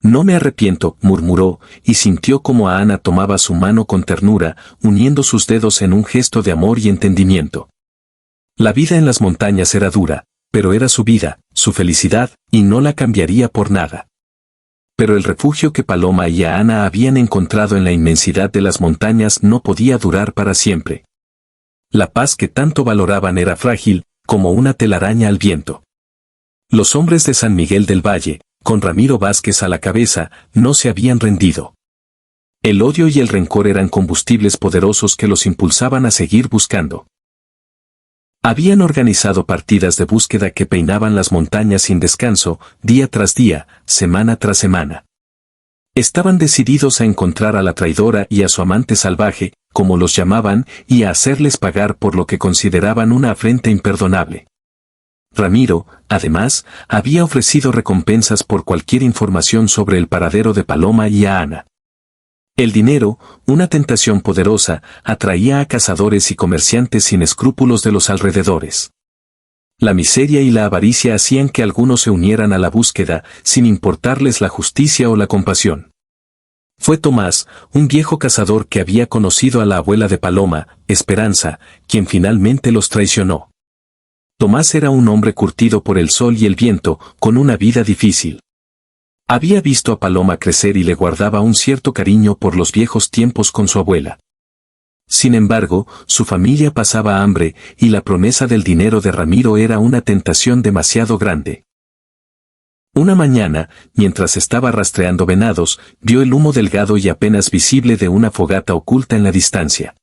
No me arrepiento, murmuró, y sintió como Ana tomaba su mano con ternura, uniendo sus dedos en un gesto de amor y entendimiento. La vida en las montañas era dura, pero era su vida, su felicidad, y no la cambiaría por nada. Pero el refugio que Paloma y Ana habían encontrado en la inmensidad de las montañas no podía durar para siempre. La paz que tanto valoraban era frágil, como una telaraña al viento. Los hombres de San Miguel del Valle, con Ramiro Vázquez a la cabeza, no se habían rendido. El odio y el rencor eran combustibles poderosos que los impulsaban a seguir buscando. Habían organizado partidas de búsqueda que peinaban las montañas sin descanso, día tras día, semana tras semana. Estaban decididos a encontrar a la traidora y a su amante salvaje, como los llamaban, y a hacerles pagar por lo que consideraban una afrenta imperdonable. Ramiro, además, había ofrecido recompensas por cualquier información sobre el paradero de Paloma y Ana. El dinero, una tentación poderosa, atraía a cazadores y comerciantes sin escrúpulos de los alrededores. La miseria y la avaricia hacían que algunos se unieran a la búsqueda, sin importarles la justicia o la compasión. Fue Tomás, un viejo cazador que había conocido a la abuela de Paloma, Esperanza, quien finalmente los traicionó. Tomás era un hombre curtido por el sol y el viento, con una vida difícil. Había visto a Paloma crecer y le guardaba un cierto cariño por los viejos tiempos con su abuela. Sin embargo, su familia pasaba hambre, y la promesa del dinero de Ramiro era una tentación demasiado grande. Una mañana, mientras estaba rastreando venados, vio el humo delgado y apenas visible de una fogata oculta en la distancia.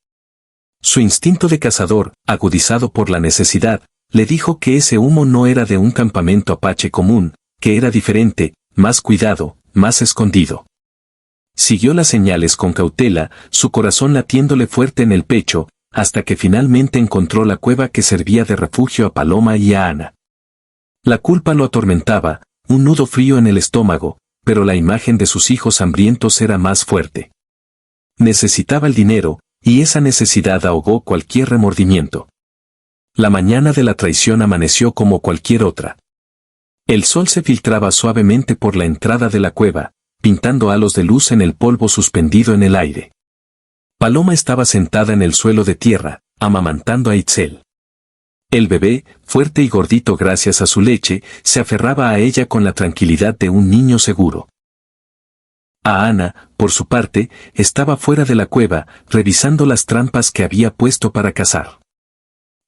Su instinto de cazador, agudizado por la necesidad, le dijo que ese humo no era de un campamento apache común, que era diferente, más cuidado, más escondido. Siguió las señales con cautela, su corazón latiéndole fuerte en el pecho, hasta que finalmente encontró la cueva que servía de refugio a Paloma y a Ana. La culpa lo atormentaba, un nudo frío en el estómago, pero la imagen de sus hijos hambrientos era más fuerte. Necesitaba el dinero, y esa necesidad ahogó cualquier remordimiento. La mañana de la traición amaneció como cualquier otra. El sol se filtraba suavemente por la entrada de la cueva, pintando halos de luz en el polvo suspendido en el aire. Paloma estaba sentada en el suelo de tierra, amamantando a Itzel. El bebé, fuerte y gordito gracias a su leche, se aferraba a ella con la tranquilidad de un niño seguro. A Ana, por su parte, estaba fuera de la cueva, revisando las trampas que había puesto para cazar.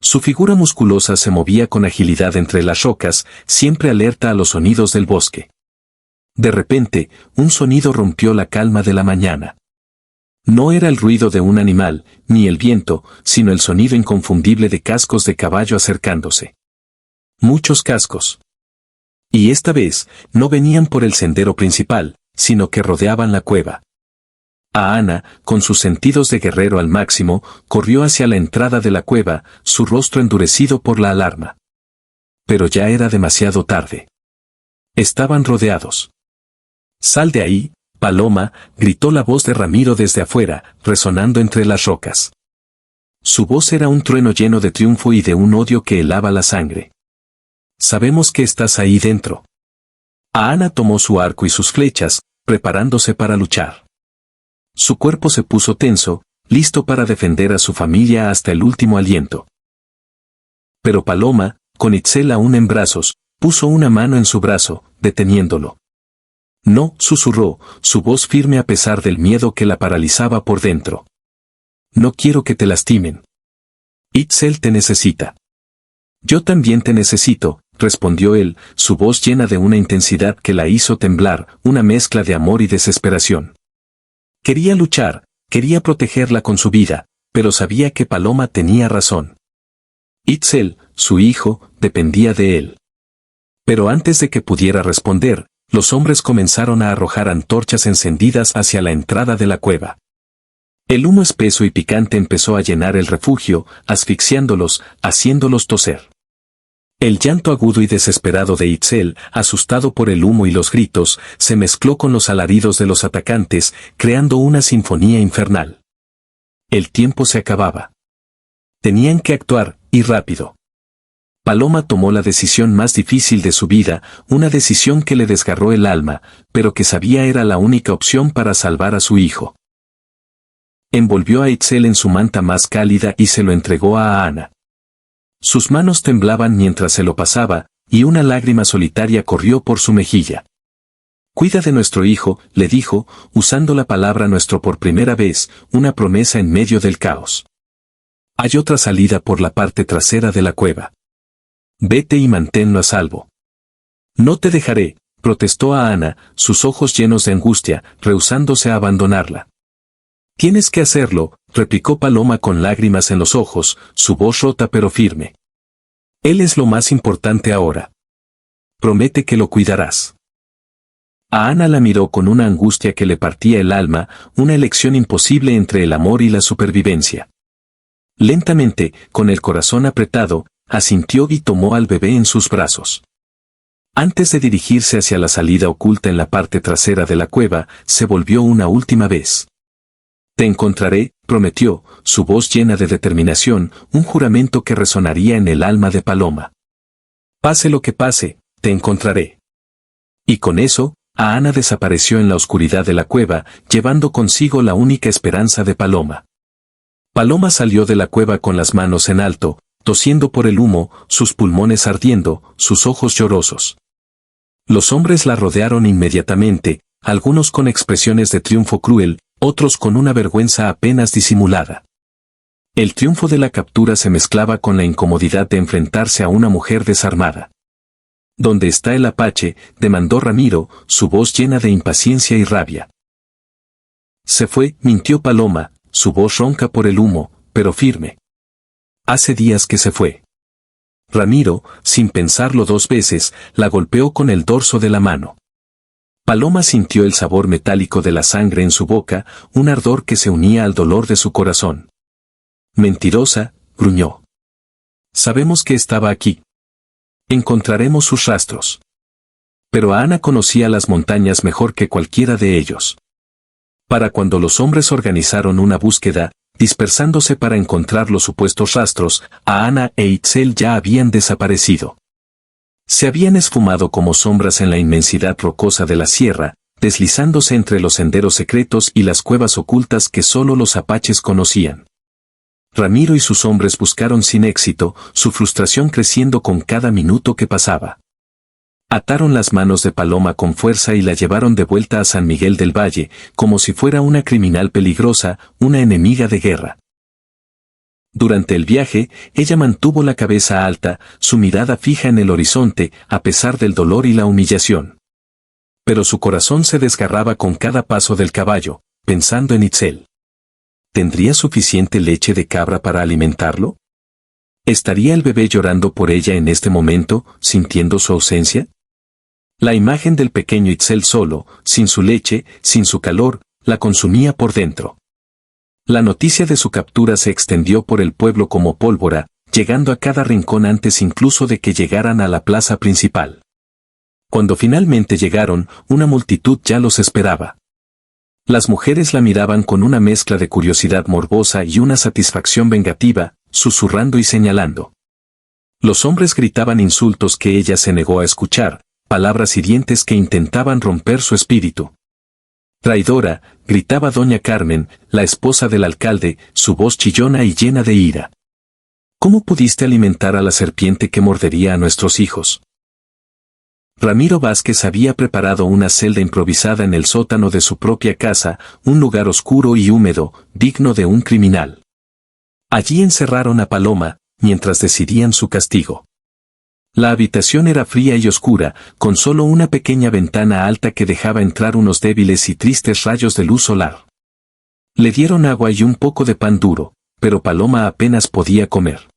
Su figura musculosa se movía con agilidad entre las rocas, siempre alerta a los sonidos del bosque. De repente, un sonido rompió la calma de la mañana. No era el ruido de un animal, ni el viento, sino el sonido inconfundible de cascos de caballo acercándose. Muchos cascos. Y esta vez, no venían por el sendero principal, sino que rodeaban la cueva. Ana, con sus sentidos de guerrero al máximo, corrió hacia la entrada de la cueva, su rostro endurecido por la alarma. Pero ya era demasiado tarde. Estaban rodeados. «¡Sal de ahí, Paloma!», gritó la voz de Ramiro desde afuera, resonando entre las rocas. Su voz era un trueno lleno de triunfo y de un odio que helaba la sangre. «Sabemos que estás ahí dentro». Ana tomó su arco y sus flechas, preparándose para luchar. Su cuerpo se puso tenso, listo para defender a su familia hasta el último aliento. Pero Paloma, con Itzel aún en brazos, puso una mano en su brazo, deteniéndolo. «No», susurró, su voz firme a pesar del miedo que la paralizaba por dentro. «No quiero que te lastimen. Itzel te necesita». «Yo también te necesito», respondió él, su voz llena de una intensidad que la hizo temblar, una mezcla de amor y desesperación. Quería luchar, quería protegerla con su vida, pero sabía que Paloma tenía razón. Itzel, su hijo, dependía de él. Pero antes de que pudiera responder, los hombres comenzaron a arrojar antorchas encendidas hacia la entrada de la cueva. El humo espeso y picante empezó a llenar el refugio, asfixiándolos, haciéndolos toser. El llanto agudo y desesperado de Itzel, asustado por el humo y los gritos, se mezcló con los alaridos de los atacantes, creando una sinfonía infernal. El tiempo se acababa. Tenían que actuar, y rápido. Paloma tomó la decisión más difícil de su vida, una decisión que le desgarró el alma, pero que sabía era la única opción para salvar a su hijo. Envolvió a Itzel en su manta más cálida y se lo entregó a Ana. Sus manos temblaban mientras se lo pasaba, y una lágrima solitaria corrió por su mejilla. «Cuida de nuestro hijo», le dijo, usando la palabra nuestro por primera vez, una promesa en medio del caos. «Hay otra salida por la parte trasera de la cueva. Vete y manténlo a salvo». «No te dejaré», protestó a Ana, sus ojos llenos de angustia, rehusándose a abandonarla. «Tienes que hacerlo», replicó Paloma con lágrimas en los ojos, su voz rota pero firme. «Él es lo más importante ahora. Promete que lo cuidarás». A Ana la miró con una angustia que le partía el alma, una elección imposible entre el amor y la supervivencia. Lentamente, con el corazón apretado, asintió y tomó al bebé en sus brazos. Antes de dirigirse hacia la salida oculta en la parte trasera de la cueva, se volvió una última vez. «Te encontraré», prometió, su voz llena de determinación, un juramento que resonaría en el alma de Paloma. «Pase lo que pase, te encontraré». Y con eso, Ana desapareció en la oscuridad de la cueva, llevando consigo la única esperanza de Paloma. Paloma salió de la cueva con las manos en alto, tosiendo por el humo, sus pulmones ardiendo, sus ojos llorosos. Los hombres la rodearon inmediatamente, algunos con expresiones de triunfo cruel, otros con una vergüenza apenas disimulada. El triunfo de la captura se mezclaba con la incomodidad de enfrentarse a una mujer desarmada. «¿Dónde está el Apache?», demandó Ramiro, su voz llena de impaciencia y rabia. «Se fue», mintió Paloma, su voz ronca por el humo, pero firme. «Hace días que se fue». Ramiro, sin pensarlo dos veces, la golpeó con el dorso de la mano. Paloma sintió el sabor metálico de la sangre en su boca, un ardor que se unía al dolor de su corazón. «Mentirosa», gruñó. «Sabemos que estaba aquí. Encontraremos sus rastros». Pero Ana conocía las montañas mejor que cualquiera de ellos. Para cuando los hombres organizaron una búsqueda, dispersándose para encontrar los supuestos rastros, Ana e Itzel ya habían desaparecido. Se habían esfumado como sombras en la inmensidad rocosa de la sierra, deslizándose entre los senderos secretos y las cuevas ocultas que solo los apaches conocían. Ramiro y sus hombres buscaron sin éxito, su frustración creciendo con cada minuto que pasaba. Ataron las manos de Paloma con fuerza y la llevaron de vuelta a San Miguel del Valle, como si fuera una criminal peligrosa, una enemiga de guerra. Durante el viaje, ella mantuvo la cabeza alta, su mirada fija en el horizonte, a pesar del dolor y la humillación. pero su corazón se desgarraba con cada paso del caballo, pensando en Itzel. ¿Tendría suficiente leche de cabra para alimentarlo? ¿Estaría el bebé llorando por ella en este momento, sintiendo su ausencia? La imagen del pequeño Itzel solo, sin su leche, sin su calor, la consumía por dentro. La noticia de su captura se extendió por el pueblo como pólvora, llegando a cada rincón antes incluso de que llegaran a la plaza principal. Cuando finalmente llegaron, una multitud ya los esperaba. Las mujeres la miraban con una mezcla de curiosidad morbosa y una satisfacción vengativa, susurrando y señalando. Los hombres gritaban insultos que ella se negó a escuchar, palabras hirientes que intentaban romper su espíritu. «Traidora», gritaba doña Carmen, la esposa del alcalde, su voz chillona y llena de ira. «¿Cómo pudiste alimentar a la serpiente que mordería a nuestros hijos?» Ramiro Vázquez había preparado una celda improvisada en el sótano de su propia casa, un lugar oscuro y húmedo, digno de un criminal. Allí encerraron a Paloma, mientras decidían su castigo. La habitación era fría y oscura, con solo una pequeña ventana alta que dejaba entrar unos débiles y tristes rayos de luz solar. Le dieron agua y un poco de pan duro, pero Paloma apenas podía comer.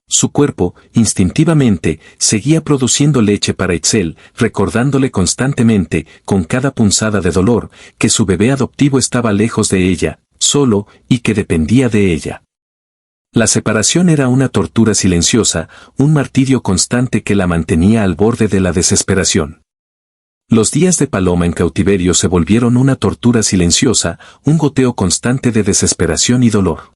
Su cuerpo, instintivamente, seguía produciendo leche para Itzel, recordándole constantemente, con cada punzada de dolor, que su bebé adoptivo estaba lejos de ella, solo, y que dependía de ella. La separación era una tortura silenciosa, un martirio constante que la mantenía al borde de la desesperación. Los días de Paloma en cautiverio se volvieron una tortura silenciosa, un goteo constante de desesperación y dolor.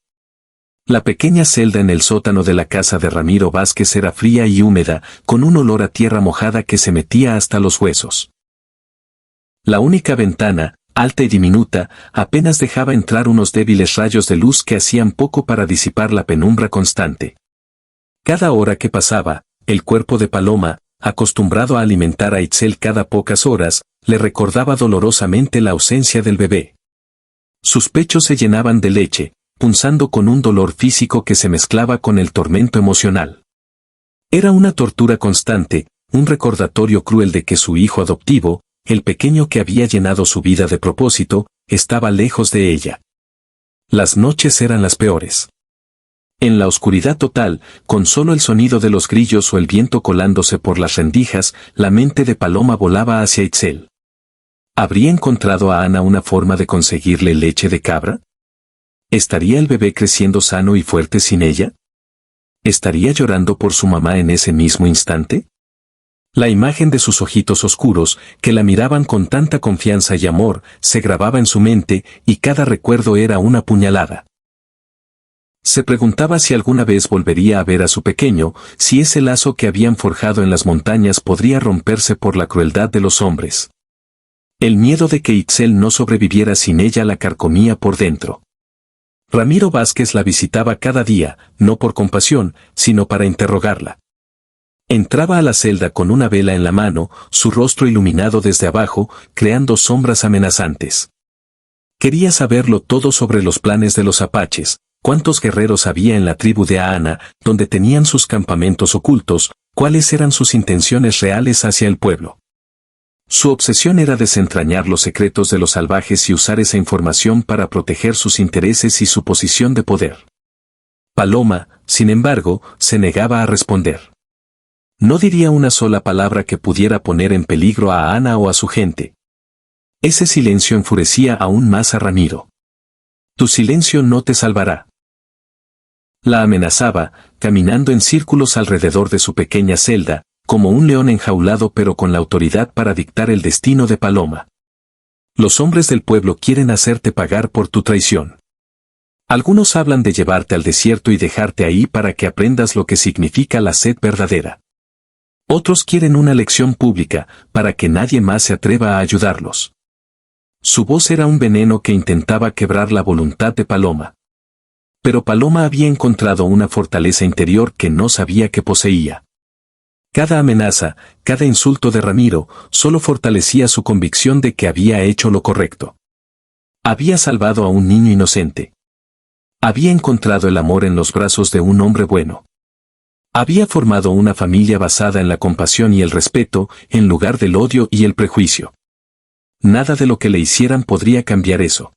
La pequeña celda en el sótano de la casa de Ramiro Vázquez era fría y húmeda, con un olor a tierra mojada que se metía hasta los huesos. La única ventana, alta y diminuta, apenas dejaba entrar unos débiles rayos de luz que hacían poco para disipar la penumbra constante. Cada hora que pasaba, el cuerpo de Paloma, acostumbrado a alimentar a Itzel cada pocas horas, le recordaba dolorosamente la ausencia del bebé. Sus pechos se llenaban de leche, punzando con un dolor físico que se mezclaba con el tormento emocional. Era una tortura constante, un recordatorio cruel de que su hijo adoptivo, el pequeño que había llenado su vida de propósito, estaba lejos de ella. Las noches eran las peores. En la oscuridad total, con solo el sonido de los grillos o el viento colándose por las rendijas, la mente de Paloma volaba hacia Itzel. ¿Habría encontrado a Ana una forma de conseguirle leche de cabra? ¿Estaría el bebé creciendo sano y fuerte sin ella? ¿Estaría llorando por su mamá en ese mismo instante? La imagen de sus ojitos oscuros, que la miraban con tanta confianza y amor, se grababa en su mente, y cada recuerdo era una puñalada. Se preguntaba si alguna vez volvería a ver a su pequeño, si ese lazo que habían forjado en las montañas podría romperse por la crueldad de los hombres. El miedo de que Itzel no sobreviviera sin ella la carcomía por dentro. Ramiro Vázquez la visitaba cada día, no por compasión, sino para interrogarla. Entraba a la celda con una vela en la mano, su rostro iluminado desde abajo, creando sombras amenazantes. Quería saberlo todo sobre los planes de los apaches, cuántos guerreros había en la tribu de Ana, donde tenían sus campamentos ocultos, cuáles eran sus intenciones reales hacia el pueblo. Su obsesión era desentrañar los secretos de los salvajes y usar esa información para proteger sus intereses y su posición de poder. Paloma, sin embargo, se negaba a responder. No diría una sola palabra que pudiera poner en peligro a Ana o a su gente. Ese silencio enfurecía aún más a Ramiro. Tu silencio no te salvará. La amenazaba, caminando en círculos alrededor de su pequeña celda, como un león enjaulado pero con la autoridad para dictar el destino de Paloma. Los hombres del pueblo quieren hacerte pagar por tu traición. Algunos hablan de llevarte al desierto y dejarte ahí para que aprendas lo que significa la sed verdadera. Otros quieren una lección pública, para que nadie más se atreva a ayudarlos. Su voz era un veneno que intentaba quebrar la voluntad de Paloma. Pero Paloma había encontrado una fortaleza interior que no sabía que poseía. Cada amenaza, cada insulto de Ramiro, solo fortalecía su convicción de que había hecho lo correcto. Había salvado a un niño inocente. Había encontrado el amor en los brazos de un hombre bueno. Había formado una familia basada en la compasión y el respeto, en lugar del odio y el prejuicio. Nada de lo que le hicieran podría cambiar eso.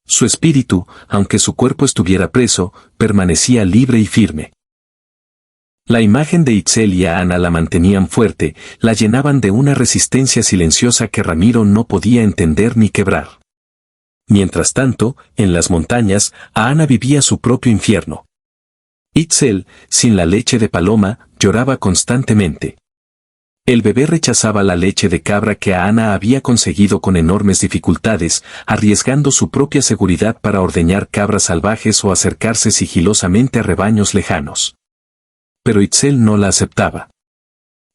Su espíritu, aunque su cuerpo estuviera preso, permanecía libre y firme. La imagen de Itzel y Ana la mantenían fuerte, la llenaban de una resistencia silenciosa que Ramiro no podía entender ni quebrar. Mientras tanto, en las montañas, Ana vivía su propio infierno. Itzel, sin la leche de paloma, lloraba constantemente. El bebé rechazaba la leche de cabra que Ana había conseguido con enormes dificultades, arriesgando su propia seguridad para ordeñar cabras salvajes o acercarse sigilosamente a rebaños lejanos. Pero Itzel no la aceptaba.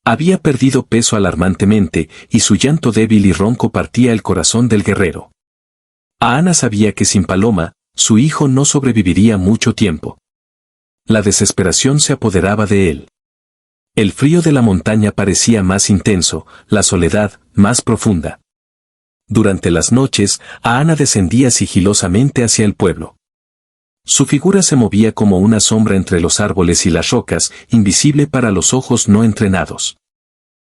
Había perdido peso alarmantemente, y su llanto débil y ronco partía el corazón del guerrero. Ana sabía que sin Paloma, su hijo no sobreviviría mucho tiempo. La desesperación se apoderaba de él. El frío de la montaña parecía más intenso, la soledad, más profunda. Durante las noches, Ana descendía sigilosamente hacia el pueblo. Su figura se movía como una sombra entre los árboles y las rocas, invisible para los ojos no entrenados.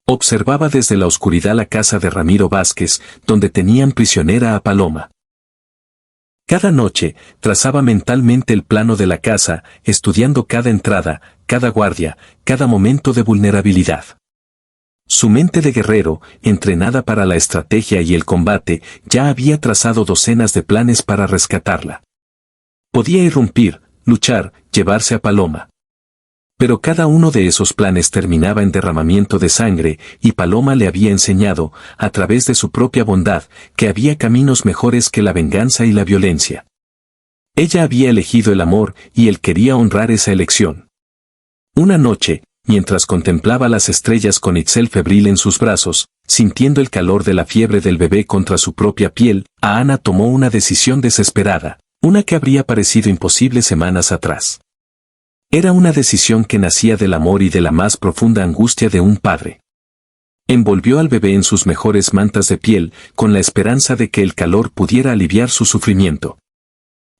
Observaba desde la oscuridad la casa de Ramiro Vázquez, donde tenían prisionera a Paloma. Cada noche, trazaba mentalmente el plano de la casa, estudiando cada entrada, cada guardia, cada momento de vulnerabilidad. Su mente de guerrero, entrenada para la estrategia y el combate, ya había trazado docenas de planes para rescatarla. Podía irrumpir, luchar, llevarse a Paloma. Pero cada uno de esos planes terminaba en derramamiento de sangre, y Paloma le había enseñado, a través de su propia bondad, que había caminos mejores que la venganza y la violencia. Ella había elegido el amor, y él quería honrar esa elección. Una noche, mientras contemplaba las estrellas con Itzel febril en sus brazos, sintiendo el calor de la fiebre del bebé contra su propia piel, Ana tomó una decisión desesperada. Una que habría parecido imposible semanas atrás. Era una decisión que nacía del amor y de la más profunda angustia de un padre. Envolvió al bebé en sus mejores mantas de piel, con la esperanza de que el calor pudiera aliviar su sufrimiento.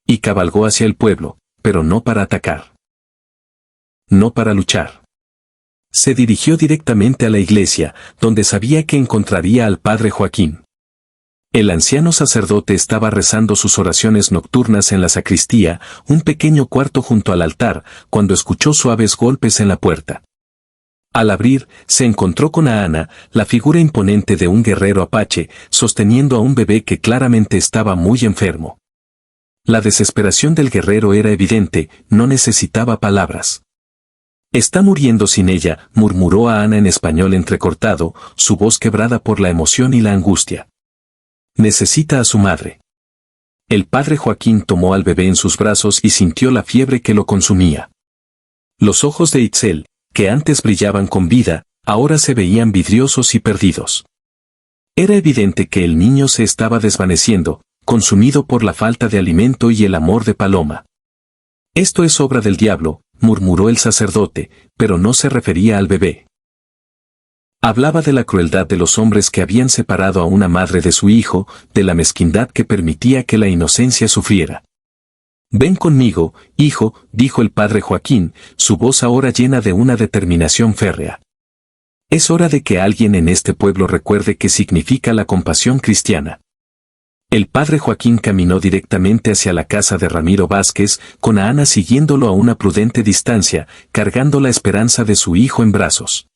Y cabalgó hacia el pueblo, pero no para atacar. No para luchar. Se dirigió directamente a la iglesia, donde sabía que encontraría al padre Joaquín. El anciano sacerdote estaba rezando sus oraciones nocturnas en la sacristía, un pequeño cuarto junto al altar, cuando escuchó suaves golpes en la puerta. Al abrir, se encontró con Ana, la figura imponente de un guerrero apache, sosteniendo a un bebé que claramente estaba muy enfermo. La desesperación del guerrero era evidente, no necesitaba palabras. «Está muriendo sin ella», murmuró a Ana en español entrecortado, su voz quebrada por la emoción y la angustia. «Necesita a su madre». El padre Joaquín tomó al bebé en sus brazos y sintió la fiebre que lo consumía. Los ojos de Itzel, que antes brillaban con vida, ahora se veían vidriosos y perdidos. Era evidente que el niño se estaba desvaneciendo, consumido por la falta de alimento y el amor de Paloma. «Esto es obra del diablo», murmuró el sacerdote, pero no se refería al bebé. Hablaba de la crueldad de los hombres que habían separado a una madre de su hijo, de la mezquindad que permitía que la inocencia sufriera. «Ven conmigo, hijo», dijo el padre Joaquín, su voz ahora llena de una determinación férrea. «Es hora de que alguien en este pueblo recuerde qué significa la compasión cristiana». El padre Joaquín caminó directamente hacia la casa de Ramiro Vázquez, con Ana siguiéndolo a una prudente distancia, cargando la esperanza de su hijo en brazos.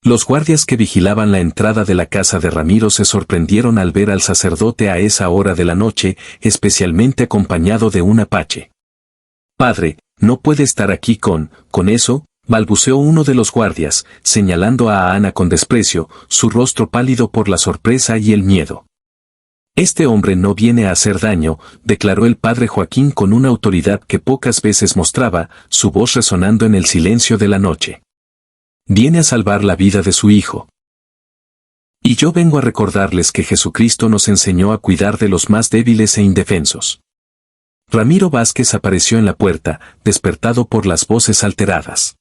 Los guardias que vigilaban la entrada de la casa de Ramiro se sorprendieron al ver al sacerdote a esa hora de la noche, especialmente acompañado de un apache. «Padre, no puede estar aquí con eso», balbuceó uno de los guardias, señalando a Ana con desprecio, su rostro pálido por la sorpresa y el miedo. «Este hombre no viene a hacer daño», declaró el padre Joaquín con una autoridad que pocas veces mostraba, su voz resonando en el silencio de la noche. «Viene a salvar la vida de su hijo. Y yo vengo a recordarles que Jesucristo nos enseñó a cuidar de los más débiles e indefensos». Ramiro Vázquez apareció en la puerta, despertado por las voces alteradas.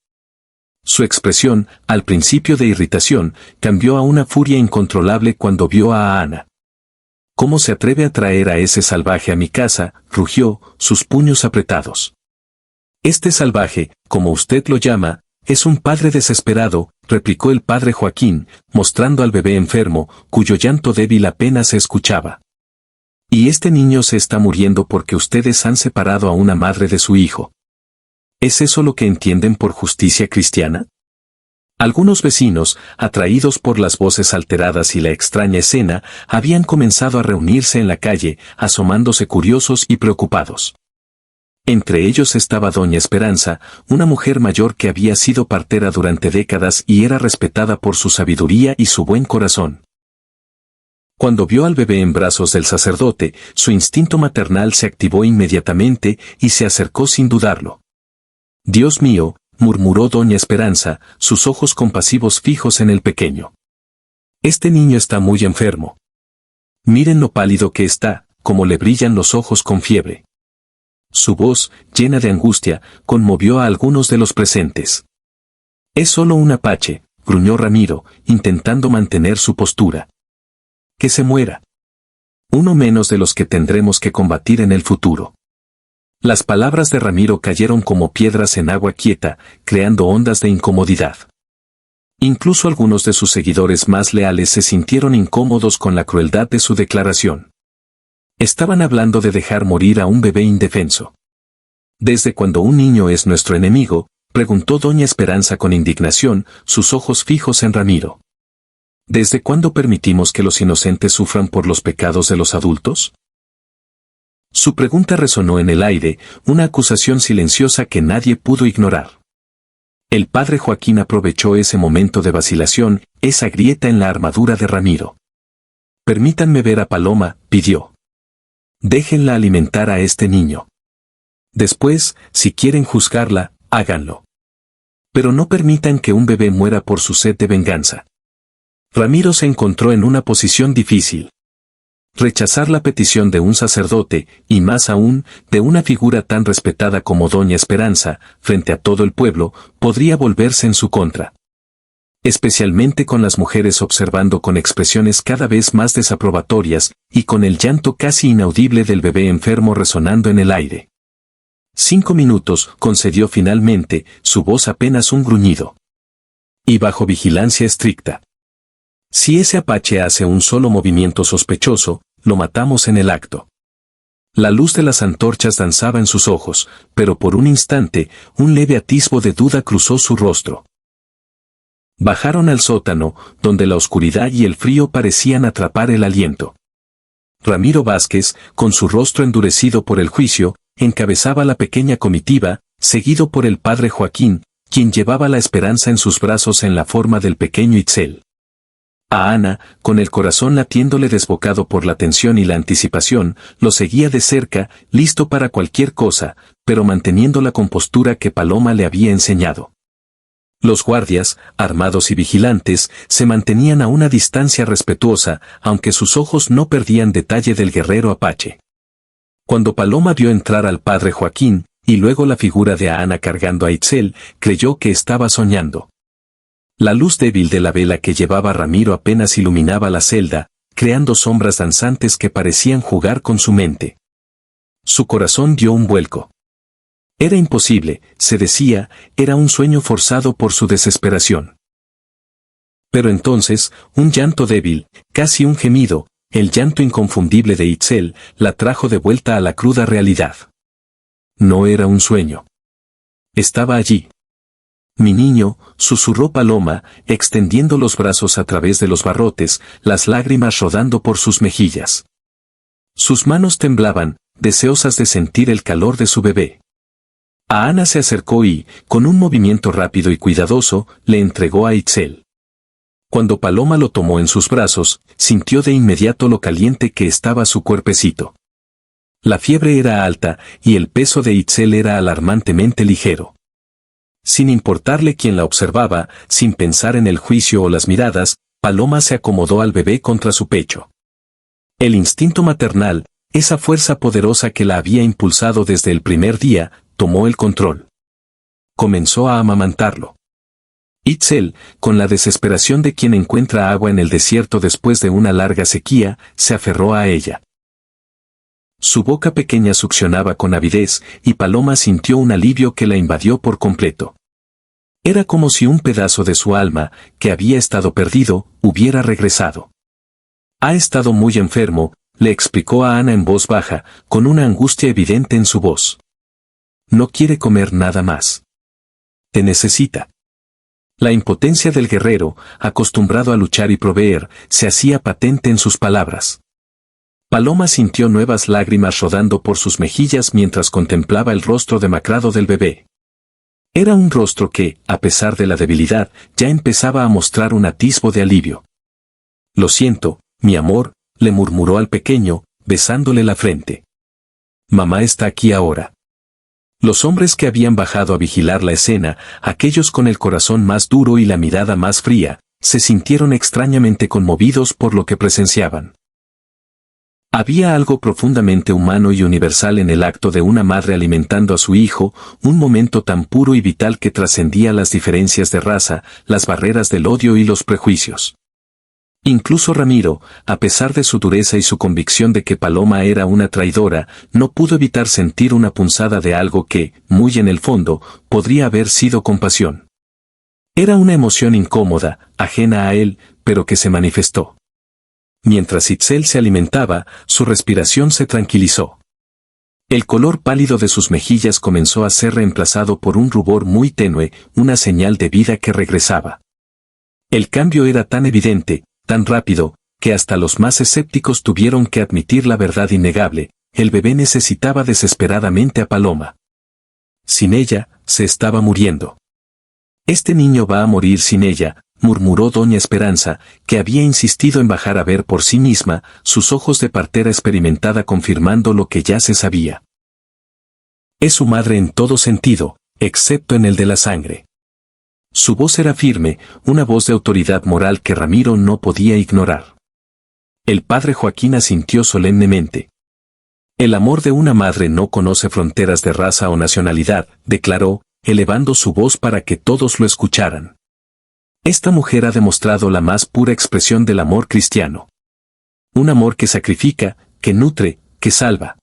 Su expresión, al principio de irritación, cambió a una furia incontrolable cuando vio a Ana. «¿Cómo se atreve a traer a ese salvaje a mi casa?», rugió, sus puños apretados. «Este salvaje, como usted lo llama, es un padre desesperado, replicó el padre Joaquín, mostrando al bebé enfermo, cuyo llanto débil apenas se escuchaba. Y este niño se está muriendo porque ustedes han separado a una madre de su hijo. ¿Es eso lo que entienden por justicia cristiana? Algunos vecinos, atraídos por las voces alteradas y la extraña escena, habían comenzado a reunirse en la calle, asomándose curiosos y preocupados. Entre ellos estaba doña Esperanza, una mujer mayor que había sido partera durante décadas y era respetada por su sabiduría y su buen corazón. Cuando vio al bebé en brazos del sacerdote, su instinto maternal se activó inmediatamente y se acercó sin dudarlo. «Dios mío», murmuró doña Esperanza, sus ojos compasivos fijos en el pequeño. «Este niño está muy enfermo. Miren lo pálido que está, cómo le brillan los ojos con fiebre». Su voz, llena de angustia, conmovió a algunos de los presentes. «Es solo un apache», gruñó Ramiro, intentando mantener su postura. «Que se muera. Uno menos de los que tendremos que combatir en el futuro». Las palabras de Ramiro cayeron como piedras en agua quieta, creando ondas de incomodidad. Incluso algunos de sus seguidores más leales se sintieron incómodos con la crueldad de su declaración. Estaban hablando de dejar morir a un bebé indefenso. ¿Desde cuando un niño es nuestro enemigo?, preguntó doña Esperanza con indignación, sus ojos fijos en Ramiro. ¿Desde cuándo permitimos que los inocentes sufran por los pecados de los adultos? Su pregunta resonó en el aire, una acusación silenciosa que nadie pudo ignorar. El padre Joaquín aprovechó ese momento de vacilación, esa grieta en la armadura de Ramiro. «Permítanme ver a Paloma», pidió. «Déjenla alimentar a este niño. Después, si quieren juzgarla, háganlo. Pero no permitan que un bebé muera por su sed de venganza». Ramiro se encontró en una posición difícil. Rechazar la petición de un sacerdote, y más aún, de una figura tan respetada como doña Esperanza, frente a todo el pueblo, podría volverse en su contra. Especialmente con las mujeres observando con expresiones cada vez más desaprobatorias, y con el llanto casi inaudible del bebé enfermo resonando en el aire. 5 minutos, concedió finalmente, su voz apenas un gruñido. Y bajo vigilancia estricta. Si ese apache hace un solo movimiento sospechoso, lo matamos en el acto. La luz de las antorchas danzaba en sus ojos, pero por un instante, un leve atisbo de duda cruzó su rostro. Bajaron al sótano, donde la oscuridad y el frío parecían atrapar el aliento. Ramiro Vázquez, con su rostro endurecido por el juicio, encabezaba la pequeña comitiva, seguido por el padre Joaquín, quien llevaba la esperanza en sus brazos en la forma del pequeño Itzel. A Ana, con el corazón latiéndole desbocado por la tensión y la anticipación, lo seguía de cerca, listo para cualquier cosa, pero manteniendo la compostura que Paloma le había enseñado. Los guardias, armados y vigilantes, se mantenían a una distancia respetuosa, aunque sus ojos no perdían detalle del guerrero apache. Cuando Paloma vio entrar al padre Joaquín, y luego la figura de Ana cargando a Itzel, creyó que estaba soñando. La luz débil de la vela que llevaba Ramiro apenas iluminaba la celda, creando sombras danzantes que parecían jugar con su mente. Su corazón dio un vuelco. Era imposible, se decía, era un sueño forzado por su desesperación. Pero entonces, un llanto débil, casi un gemido, el llanto inconfundible de Itzel, la trajo de vuelta a la cruda realidad. No era un sueño. Estaba allí. «Mi niño», susurró Paloma, extendiendo los brazos a través de los barrotes, las lágrimas rodando por sus mejillas. Sus manos temblaban, deseosas de sentir el calor de su bebé. A Ana se acercó y, con un movimiento rápido y cuidadoso, le entregó a Itzel. Cuando Paloma lo tomó en sus brazos, sintió de inmediato lo caliente que estaba su cuerpecito. La fiebre era alta, y el peso de Itzel era alarmantemente ligero. Sin importarle quién la observaba, sin pensar en el juicio o las miradas, Paloma se acomodó al bebé contra su pecho. El instinto maternal, esa fuerza poderosa que la había impulsado desde el primer día, tomó el control. Comenzó a amamantarlo. Itzel, con la desesperación de quien encuentra agua en el desierto después de una larga sequía, se aferró a ella. Su boca pequeña succionaba con avidez, y Paloma sintió un alivio que la invadió por completo. Era como si un pedazo de su alma, que había estado perdido, hubiera regresado. Ha estado muy enfermo, le explicó a Ana en voz baja, con una angustia evidente en su voz. No quiere comer nada más. Te necesita. La impotencia del guerrero, acostumbrado a luchar y proveer, se hacía patente en sus palabras. Paloma sintió nuevas lágrimas rodando por sus mejillas mientras contemplaba el rostro demacrado del bebé. Era un rostro que, a pesar de la debilidad, ya empezaba a mostrar un atisbo de alivio. Lo siento, mi amor, le murmuró al pequeño, besándole la frente. Mamá está aquí ahora. Los hombres que habían bajado a vigilar la escena, aquellos con el corazón más duro y la mirada más fría, se sintieron extrañamente conmovidos por lo que presenciaban. Había algo profundamente humano y universal en el acto de una madre alimentando a su hijo, un momento tan puro y vital que trascendía las diferencias de raza, las barreras del odio y los prejuicios. Incluso Ramiro, a pesar de su dureza y su convicción de que Paloma era una traidora, no pudo evitar sentir una punzada de algo que, muy en el fondo, podría haber sido compasión. Era una emoción incómoda, ajena a él, pero que se manifestó. Mientras Itzel se alimentaba, su respiración se tranquilizó. El color pálido de sus mejillas comenzó a ser reemplazado por un rubor muy tenue, una señal de vida que regresaba. El cambio era tan evidente, tan rápido, que hasta los más escépticos tuvieron que admitir la verdad innegable: el bebé necesitaba desesperadamente a Paloma. Sin ella, se estaba muriendo. Este niño va a morir sin ella, murmuró doña Esperanza, que había insistido en bajar a ver por sí misma, sus ojos de partera experimentada confirmando lo que ya se sabía. Es su madre en todo sentido, excepto en el de la sangre. Su voz era firme, una voz de autoridad moral que Ramiro no podía ignorar. El padre Joaquín asintió solemnemente. El amor de una madre no conoce fronteras de raza o nacionalidad, declaró, elevando su voz para que todos lo escucharan. Esta mujer ha demostrado la más pura expresión del amor cristiano. Un amor que sacrifica, que nutre, que salva.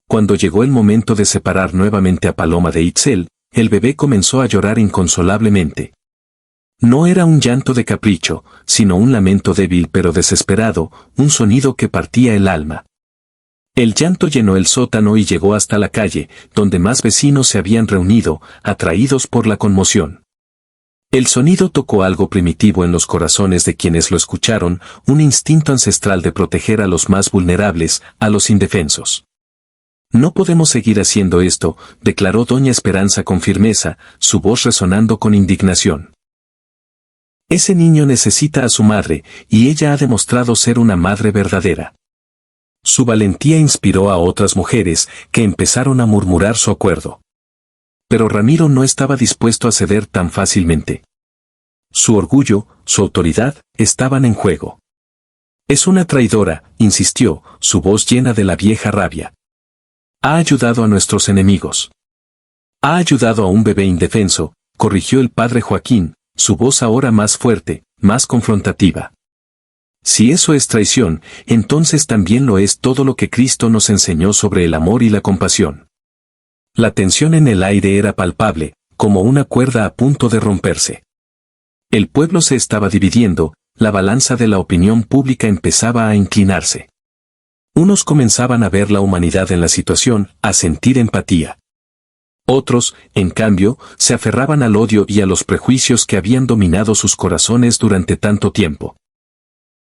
Cuando llegó el momento de separar nuevamente a Paloma de Itzel, el bebé comenzó a llorar inconsolablemente. No era un llanto de capricho, sino un lamento débil pero desesperado, un sonido que partía el alma. El llanto llenó el sótano y llegó hasta la calle, donde más vecinos se habían reunido, atraídos por la conmoción. El sonido tocó algo primitivo en los corazones de quienes lo escucharon, un instinto ancestral de proteger a los más vulnerables, a los indefensos. No podemos seguir haciendo esto, declaró doña Esperanza con firmeza, su voz resonando con indignación. Ese niño necesita a su madre, y ella ha demostrado ser una madre verdadera. Su valentía inspiró a otras mujeres, que empezaron a murmurar su acuerdo. Pero Ramiro no estaba dispuesto a ceder tan fácilmente. Su orgullo, su autoridad, estaban en juego. Es una traidora, insistió, su voz llena de la vieja rabia. Ha ayudado a nuestros enemigos. Ha ayudado a un bebé indefenso, corrigió el padre Joaquín, su voz ahora más fuerte, más confrontativa. Si eso es traición, entonces también lo es todo lo que Cristo nos enseñó sobre el amor y la compasión. La tensión en el aire era palpable, como una cuerda a punto de romperse. El pueblo se estaba dividiendo, la balanza de la opinión pública empezaba a inclinarse. Unos comenzaban a ver la humanidad en la situación, a sentir empatía. Otros, en cambio, se aferraban al odio y a los prejuicios que habían dominado sus corazones durante tanto tiempo.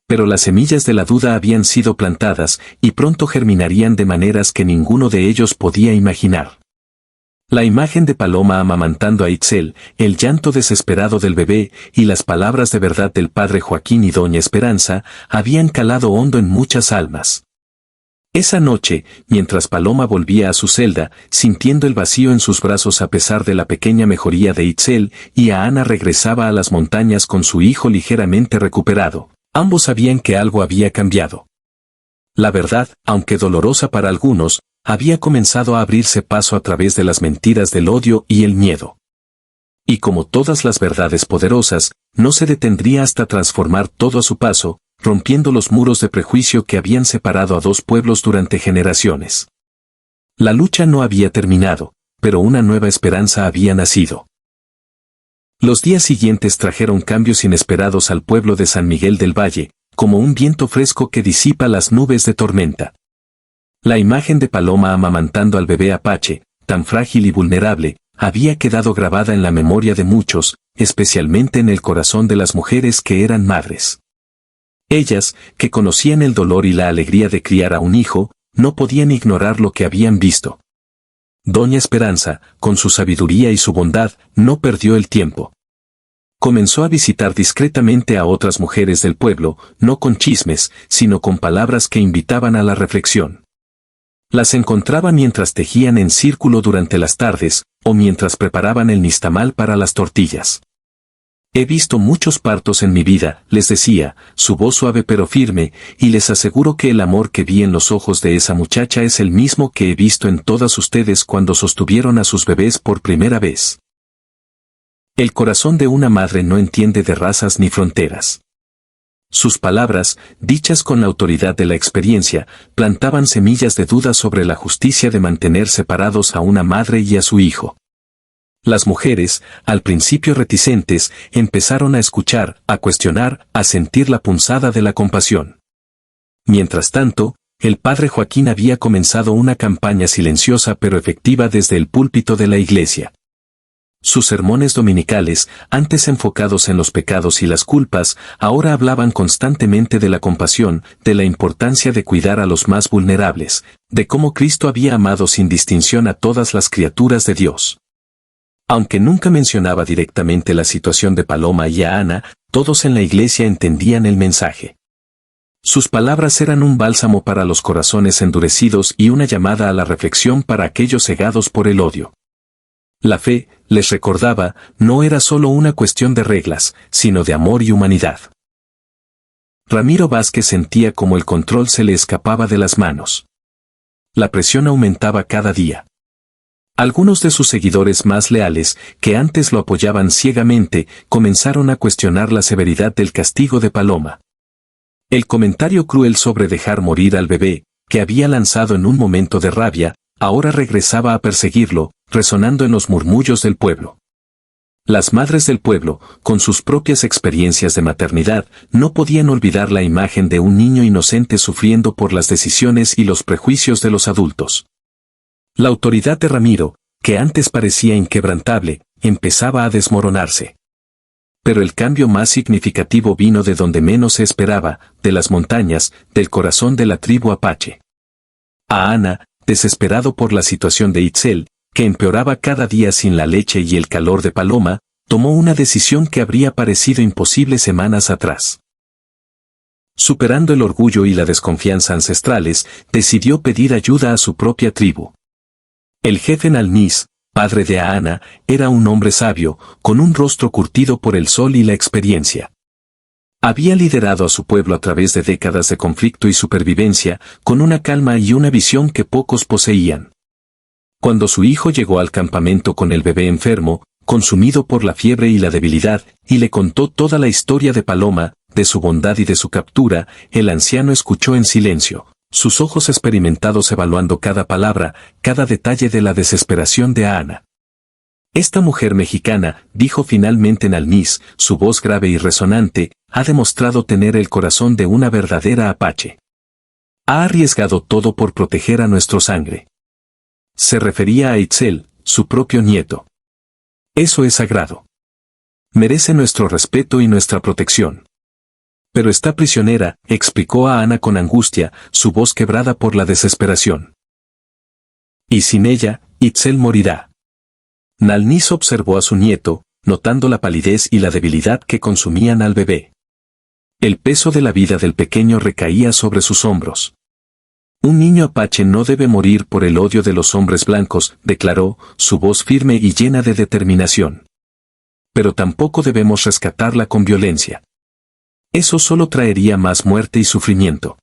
Pero las semillas de la duda habían sido plantadas, y pronto germinarían de maneras que ninguno de ellos podía imaginar. La imagen de Paloma amamantando a Itzel, el llanto desesperado del bebé, y las palabras de verdad del padre Joaquín y doña Esperanza, habían calado hondo en muchas almas. Esa noche, mientras Paloma volvía a su celda, sintiendo el vacío en sus brazos a pesar de la pequeña mejoría de Itzel, y a Ana regresaba a las montañas con su hijo ligeramente recuperado, ambos sabían que algo había cambiado. La verdad, aunque dolorosa para algunos, había comenzado a abrirse paso a través de las mentiras del odio y el miedo. Y como todas las verdades poderosas, no se detendría hasta transformar todo a su paso, rompiendo los muros de prejuicio que habían separado a dos pueblos durante generaciones. La lucha no había terminado, pero una nueva esperanza había nacido. Los días siguientes trajeron cambios inesperados al pueblo de San Miguel del Valle, como un viento fresco que disipa las nubes de tormenta. La imagen de Paloma amamantando al bebé apache, tan frágil y vulnerable, había quedado grabada en la memoria de muchos, especialmente en el corazón de las mujeres que eran madres. Ellas, que conocían el dolor y la alegría de criar a un hijo, no podían ignorar lo que habían visto. Doña Esperanza, con su sabiduría y su bondad, no perdió el tiempo. Comenzó a visitar discretamente a otras mujeres del pueblo, no con chismes, sino con palabras que invitaban a la reflexión. Las encontraba mientras tejían en círculo durante las tardes, o mientras preparaban el nixtamal para las tortillas. He visto muchos partos en mi vida, les decía, su voz suave pero firme, y les aseguro que el amor que vi en los ojos de esa muchacha es el mismo que he visto en todas ustedes cuando sostuvieron a sus bebés por primera vez. El corazón de una madre no entiende de razas ni fronteras. Sus palabras, dichas con la autoridad de la experiencia, plantaban semillas de duda sobre la justicia de mantener separados a una madre y a su hijo. Las mujeres, al principio reticentes, empezaron a escuchar, a cuestionar, a sentir la punzada de la compasión. Mientras tanto, el padre Joaquín había comenzado una campaña silenciosa pero efectiva desde el púlpito de la iglesia. Sus sermones dominicales, antes enfocados en los pecados y las culpas, ahora hablaban constantemente de la compasión, de la importancia de cuidar a los más vulnerables, de cómo Cristo había amado sin distinción a todas las criaturas de Dios. Aunque nunca mencionaba directamente la situación de Paloma y a Ana, todos en la iglesia entendían el mensaje. Sus palabras eran un bálsamo para los corazones endurecidos y una llamada a la reflexión para aquellos cegados por el odio. La fe, les recordaba, no era solo una cuestión de reglas, sino de amor y humanidad. Ramiro Vázquez sentía como el control se le escapaba de las manos. La presión aumentaba cada día. Algunos de sus seguidores más leales, que antes lo apoyaban ciegamente, comenzaron a cuestionar la severidad del castigo de Paloma. El comentario cruel sobre dejar morir al bebé, que había lanzado en un momento de rabia, ahora regresaba a perseguirlo, resonando en los murmullos del pueblo. Las madres del pueblo, con sus propias experiencias de maternidad, no podían olvidar la imagen de un niño inocente sufriendo por las decisiones y los prejuicios de los adultos. La autoridad de Ramiro, que antes parecía inquebrantable, empezaba a desmoronarse. Pero el cambio más significativo vino de donde menos se esperaba, de las montañas, del corazón de la tribu apache. A Ana, desesperado por la situación de Itzel, que empeoraba cada día sin la leche y el calor de Paloma, tomó una decisión que habría parecido imposible semanas atrás. Superando el orgullo y la desconfianza ancestrales, decidió pedir ayuda a su propia tribu. El jefe Nalnis, padre de Ana, era un hombre sabio, con un rostro curtido por el sol y la experiencia. Había liderado a su pueblo a través de décadas de conflicto y supervivencia, con una calma y una visión que pocos poseían. Cuando su hijo llegó al campamento con el bebé enfermo, consumido por la fiebre y la debilidad, y le contó toda la historia de Paloma, de su bondad y de su captura, el anciano escuchó en silencio, sus ojos experimentados evaluando cada palabra, cada detalle de la desesperación de Ana. Esta mujer mexicana, dijo finalmente Nalnis, su voz grave y resonante, ha demostrado tener el corazón de una verdadera apache. Ha arriesgado todo por proteger a nuestra sangre. Se refería a Itzel, su propio nieto. Eso es sagrado. Merece nuestro respeto y nuestra protección. Pero está prisionera, explicó a Ana con angustia, su voz quebrada por la desesperación. Y sin ella, Itzel morirá. Nalnis observó a su nieto, notando la palidez y la debilidad que consumían al bebé. El peso de la vida del pequeño recaía sobre sus hombros. Un niño apache no debe morir por el odio de los hombres blancos, declaró, su voz firme y llena de determinación. Pero tampoco debemos rescatarla con violencia. Eso solo traería más muerte y sufrimiento.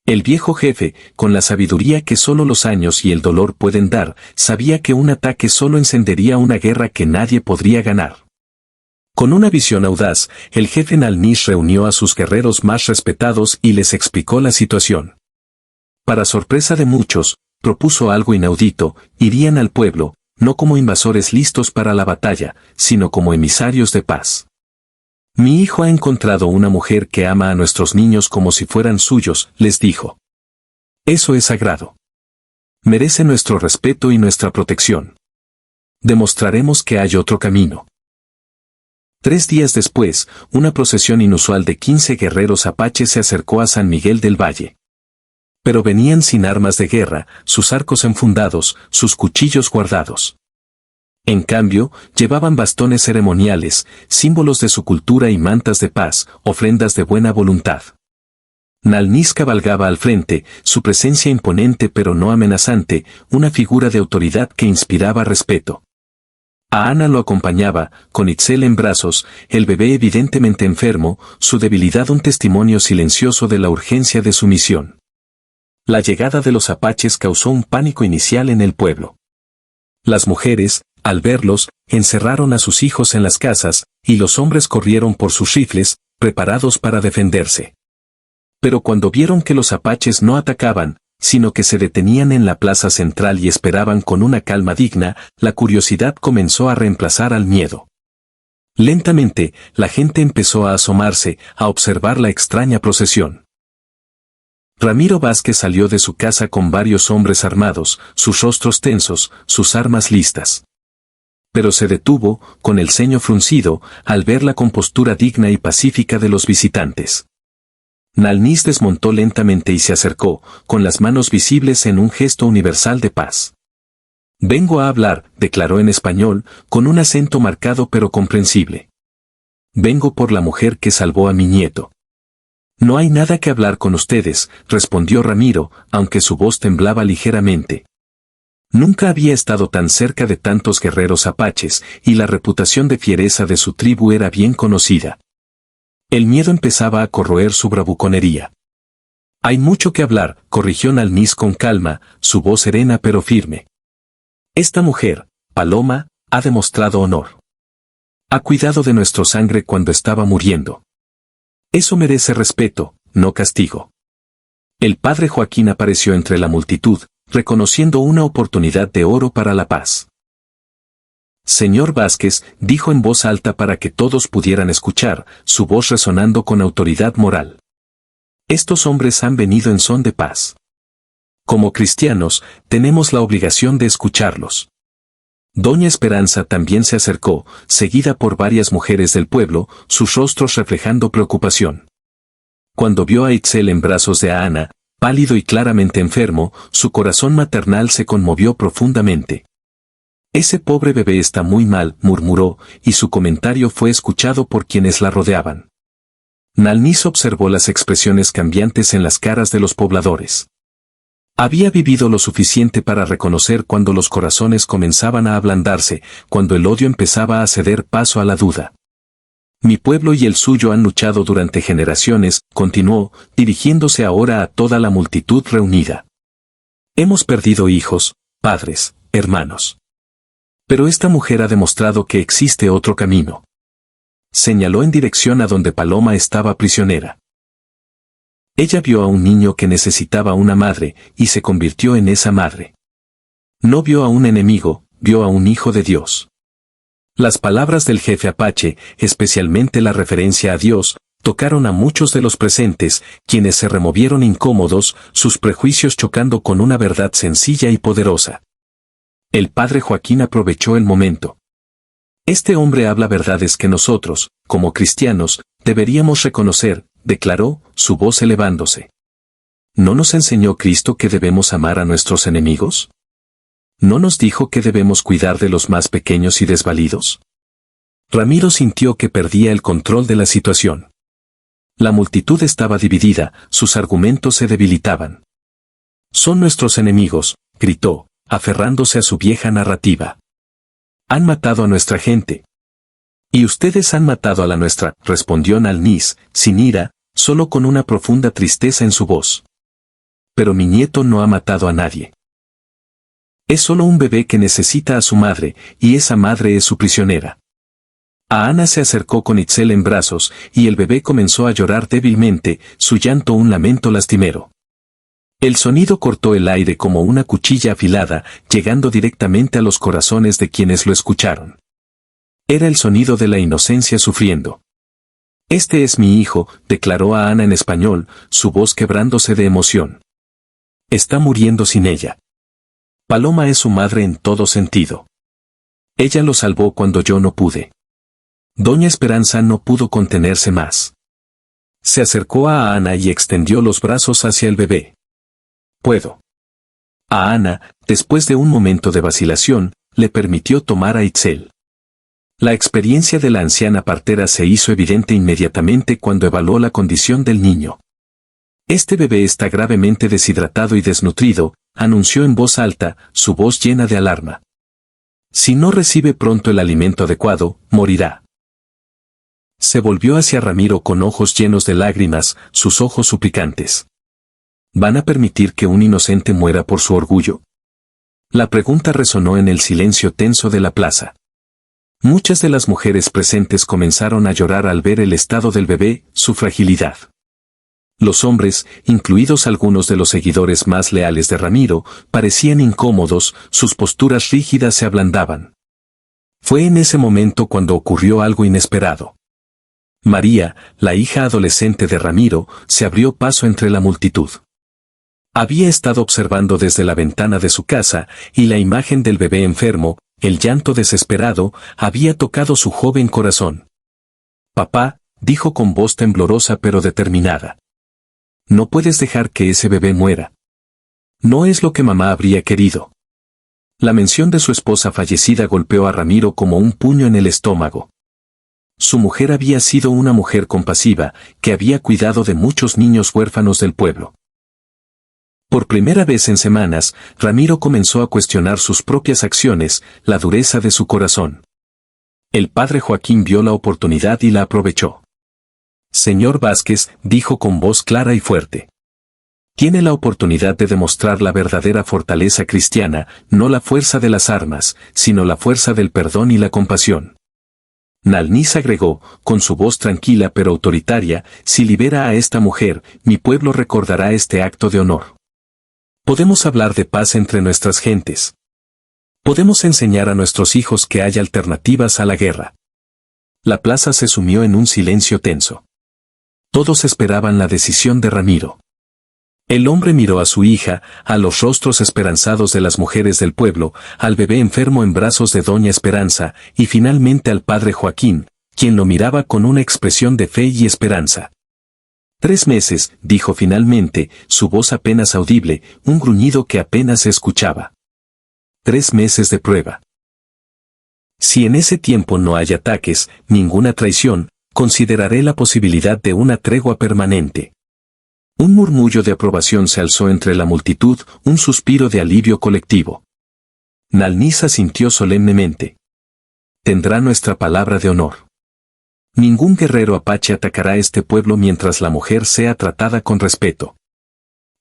El viejo jefe, con la sabiduría que solo los años y el dolor pueden dar, sabía que un ataque solo encendería una guerra que nadie podría ganar. Con una visión audaz, el jefe Nalnis reunió a sus guerreros más respetados y les explicó la situación. Para sorpresa de muchos, propuso algo inaudito: irían al pueblo, no como invasores listos para la batalla, sino como emisarios de paz. Mi hijo ha encontrado una mujer que ama a nuestros niños como si fueran suyos, les dijo. Eso es sagrado. Merece nuestro respeto y nuestra protección. Demostraremos que hay otro camino. 3 días después, una procesión inusual de 15 guerreros apaches se acercó a San Miguel del Valle. Pero venían sin armas de guerra, sus arcos enfundados, sus cuchillos guardados. En cambio, llevaban bastones ceremoniales, símbolos de su cultura y mantas de paz, ofrendas de buena voluntad. Nalnis cabalgaba al frente, su presencia imponente pero no amenazante, una figura de autoridad que inspiraba respeto. A Ana lo acompañaba, con Itzel en brazos, el bebé evidentemente enfermo, su debilidad un testimonio silencioso de la urgencia de su misión. La llegada de los apaches causó un pánico inicial en el pueblo. Las mujeres, al verlos, encerraron a sus hijos en las casas, y los hombres corrieron por sus rifles, preparados para defenderse. Pero cuando vieron que los apaches no atacaban, sino que se detenían en la plaza central y esperaban con una calma digna, la curiosidad comenzó a reemplazar al miedo. Lentamente, la gente empezó a asomarse, a observar la extraña procesión. Ramiro Vázquez salió de su casa con varios hombres armados, sus rostros tensos, sus armas listas. Pero se detuvo, con el ceño fruncido, al ver la compostura digna y pacífica de los visitantes. Nalnis desmontó lentamente y se acercó, con las manos visibles en un gesto universal de paz. Vengo a hablar, declaró en español, con un acento marcado pero comprensible. Vengo por la mujer que salvó a mi nieto. No hay nada que hablar con ustedes, respondió Ramiro, aunque su voz temblaba ligeramente. Nunca había estado tan cerca de tantos guerreros apaches, y la reputación de fiereza de su tribu era bien conocida. El miedo empezaba a corroer su bravuconería. Hay mucho que hablar, corrigió Nalnis con calma, su voz serena pero firme. Esta mujer, Paloma, ha demostrado honor. Ha cuidado de nuestra sangre cuando estaba muriendo. Eso merece respeto, no castigo. El padre Joaquín apareció entre la multitud, reconociendo una oportunidad de oro para la paz. Señor Vázquez, dijo en voz alta para que todos pudieran escuchar, su voz resonando con autoridad moral. Estos hombres han venido en son de paz. Como cristianos, tenemos la obligación de escucharlos. Doña Esperanza también se acercó, seguida por varias mujeres del pueblo, sus rostros reflejando preocupación. Cuando vio a Itzel en brazos de Ana, pálido y claramente enfermo, su corazón maternal se conmovió profundamente. Ese pobre bebé está muy mal, murmuró, y su comentario fue escuchado por quienes la rodeaban. Nalnis observó las expresiones cambiantes en las caras de los pobladores. Había vivido lo suficiente para reconocer cuando los corazones comenzaban a ablandarse, cuando el odio empezaba a ceder paso a la duda. Mi pueblo y el suyo han luchado durante generaciones, continuó, dirigiéndose ahora a toda la multitud reunida. Hemos perdido hijos, padres, hermanos. Pero esta mujer ha demostrado que existe otro camino. Señaló en dirección a donde Paloma estaba prisionera. Ella vio a un niño que necesitaba una madre, y se convirtió en esa madre. No vio a un enemigo, vio a un hijo de Dios. Las palabras del jefe apache, especialmente la referencia a Dios, tocaron a muchos de los presentes, quienes se removieron incómodos, sus prejuicios chocando con una verdad sencilla y poderosa. El padre Joaquín aprovechó el momento. Este hombre habla verdades que nosotros, como cristianos, deberíamos reconocer, declaró, su voz elevándose. ¿No nos enseñó Cristo que debemos amar a nuestros enemigos? ¿No nos dijo que debemos cuidar de los más pequeños y desvalidos? Ramiro sintió que perdía el control de la situación. La multitud estaba dividida, sus argumentos se debilitaban. Son nuestros enemigos, gritó, aferrándose a su vieja narrativa. Han matado a nuestra gente. Y ustedes han matado a la nuestra, respondió Nalnis, sin ira, solo con una profunda tristeza en su voz. Pero mi nieto no ha matado a nadie. Es solo un bebé que necesita a su madre, y esa madre es su prisionera. A Ana se acercó con Itzel en brazos, y el bebé comenzó a llorar débilmente, su llanto un lamento lastimero. El sonido cortó el aire como una cuchilla afilada, llegando directamente a los corazones de quienes lo escucharon. Era el sonido de la inocencia sufriendo. «Este es mi hijo», declaró a Ana en español, su voz quebrándose de emoción. «Está muriendo sin ella. Paloma es su madre en todo sentido. Ella lo salvó cuando yo no pude». Doña Esperanza no pudo contenerse más. Se acercó a Ana y extendió los brazos hacia el bebé. «Puedo». A Ana, después de un momento de vacilación, le permitió tomar a Itzel. La experiencia de la anciana partera se hizo evidente inmediatamente cuando evaluó la condición del niño. «Este bebé está gravemente deshidratado y desnutrido», anunció en voz alta, su voz llena de alarma. «Si no recibe pronto el alimento adecuado, morirá». Se volvió hacia Ramiro con ojos llenos de lágrimas, sus ojos suplicantes. ¿Van a permitir que un inocente muera por su orgullo? La pregunta resonó en el silencio tenso de la plaza. Muchas de las mujeres presentes comenzaron a llorar al ver el estado del bebé, su fragilidad. Los hombres, incluidos algunos de los seguidores más leales de Ramiro, parecían incómodos, sus posturas rígidas se ablandaban. Fue en ese momento cuando ocurrió algo inesperado. María, la hija adolescente de Ramiro, se abrió paso entre la multitud. Había estado observando desde la ventana de su casa, y la imagen del bebé enfermo, el llanto desesperado, había tocado su joven corazón. «Papá», dijo con voz temblorosa pero determinada. «No puedes dejar que ese bebé muera. No es lo que mamá habría querido». La mención de su esposa fallecida golpeó a Ramiro como un puño en el estómago. Su mujer había sido una mujer compasiva, que había cuidado de muchos niños huérfanos del pueblo. Por primera vez en semanas, Ramiro comenzó a cuestionar sus propias acciones, la dureza de su corazón. El padre Joaquín vio la oportunidad y la aprovechó. «Señor Vázquez», dijo con voz clara y fuerte. «Tiene la oportunidad de demostrar la verdadera fortaleza cristiana, no la fuerza de las armas, sino la fuerza del perdón y la compasión». Nalnín agregó, con su voz tranquila pero autoritaria, «Si libera a esta mujer, mi pueblo recordará este acto de honor. Podemos hablar de paz entre nuestras gentes. Podemos enseñar a nuestros hijos que hay alternativas a la guerra». La plaza se sumió en un silencio tenso. Todos esperaban la decisión de Ramiro. El hombre miró a su hija, a los rostros esperanzados de las mujeres del pueblo, al bebé enfermo en brazos de Doña Esperanza, y finalmente al padre Joaquín, quien lo miraba con una expresión de fe y esperanza. «3 meses», dijo finalmente, su voz apenas audible, un gruñido que apenas se escuchaba. «3 meses de prueba. Si en ese tiempo no hay ataques, ninguna traición, consideraré la posibilidad de una tregua permanente». Un murmullo de aprobación se alzó entre la multitud, un suspiro de alivio colectivo. Nalnín asintió solemnemente. «Tendrá nuestra palabra de honor. Ningún guerrero apache atacará este pueblo mientras la mujer sea tratada con respeto».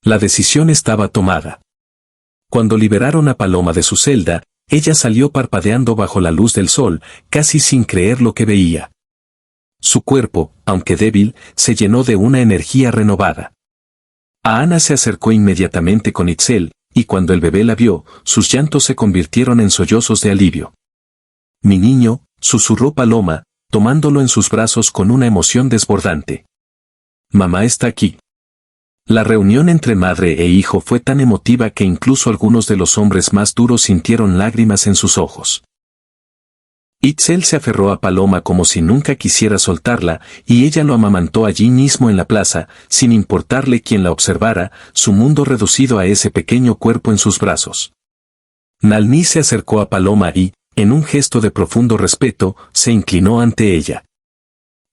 La decisión estaba tomada. Cuando liberaron a Paloma de su celda, ella salió parpadeando bajo la luz del sol, casi sin creer lo que veía. Su cuerpo, aunque débil, se llenó de una energía renovada. A Ana se acercó inmediatamente con Itzel, y cuando el bebé la vio, sus llantos se convirtieron en sollozos de alivio. «Mi niño», susurró Paloma, tomándolo en sus brazos con una emoción desbordante. «Mamá está aquí». La reunión entre madre e hijo fue tan emotiva que incluso algunos de los hombres más duros sintieron lágrimas en sus ojos. Itzel se aferró a Paloma como si nunca quisiera soltarla, y ella lo amamantó allí mismo en la plaza, sin importarle quién la observara, su mundo reducido a ese pequeño cuerpo en sus brazos. Nalnín se acercó a Paloma y, en un gesto de profundo respeto, se inclinó ante ella.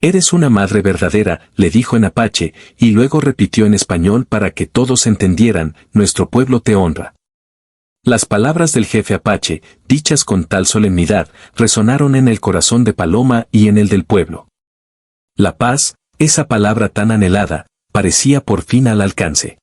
«Eres una madre verdadera», le dijo en apache, y luego repitió en español para que todos entendieran, «Nuestro pueblo te honra». Las palabras del jefe apache, dichas con tal solemnidad, resonaron en el corazón de Paloma y en el del pueblo. La paz, esa palabra tan anhelada, parecía por fin al alcance.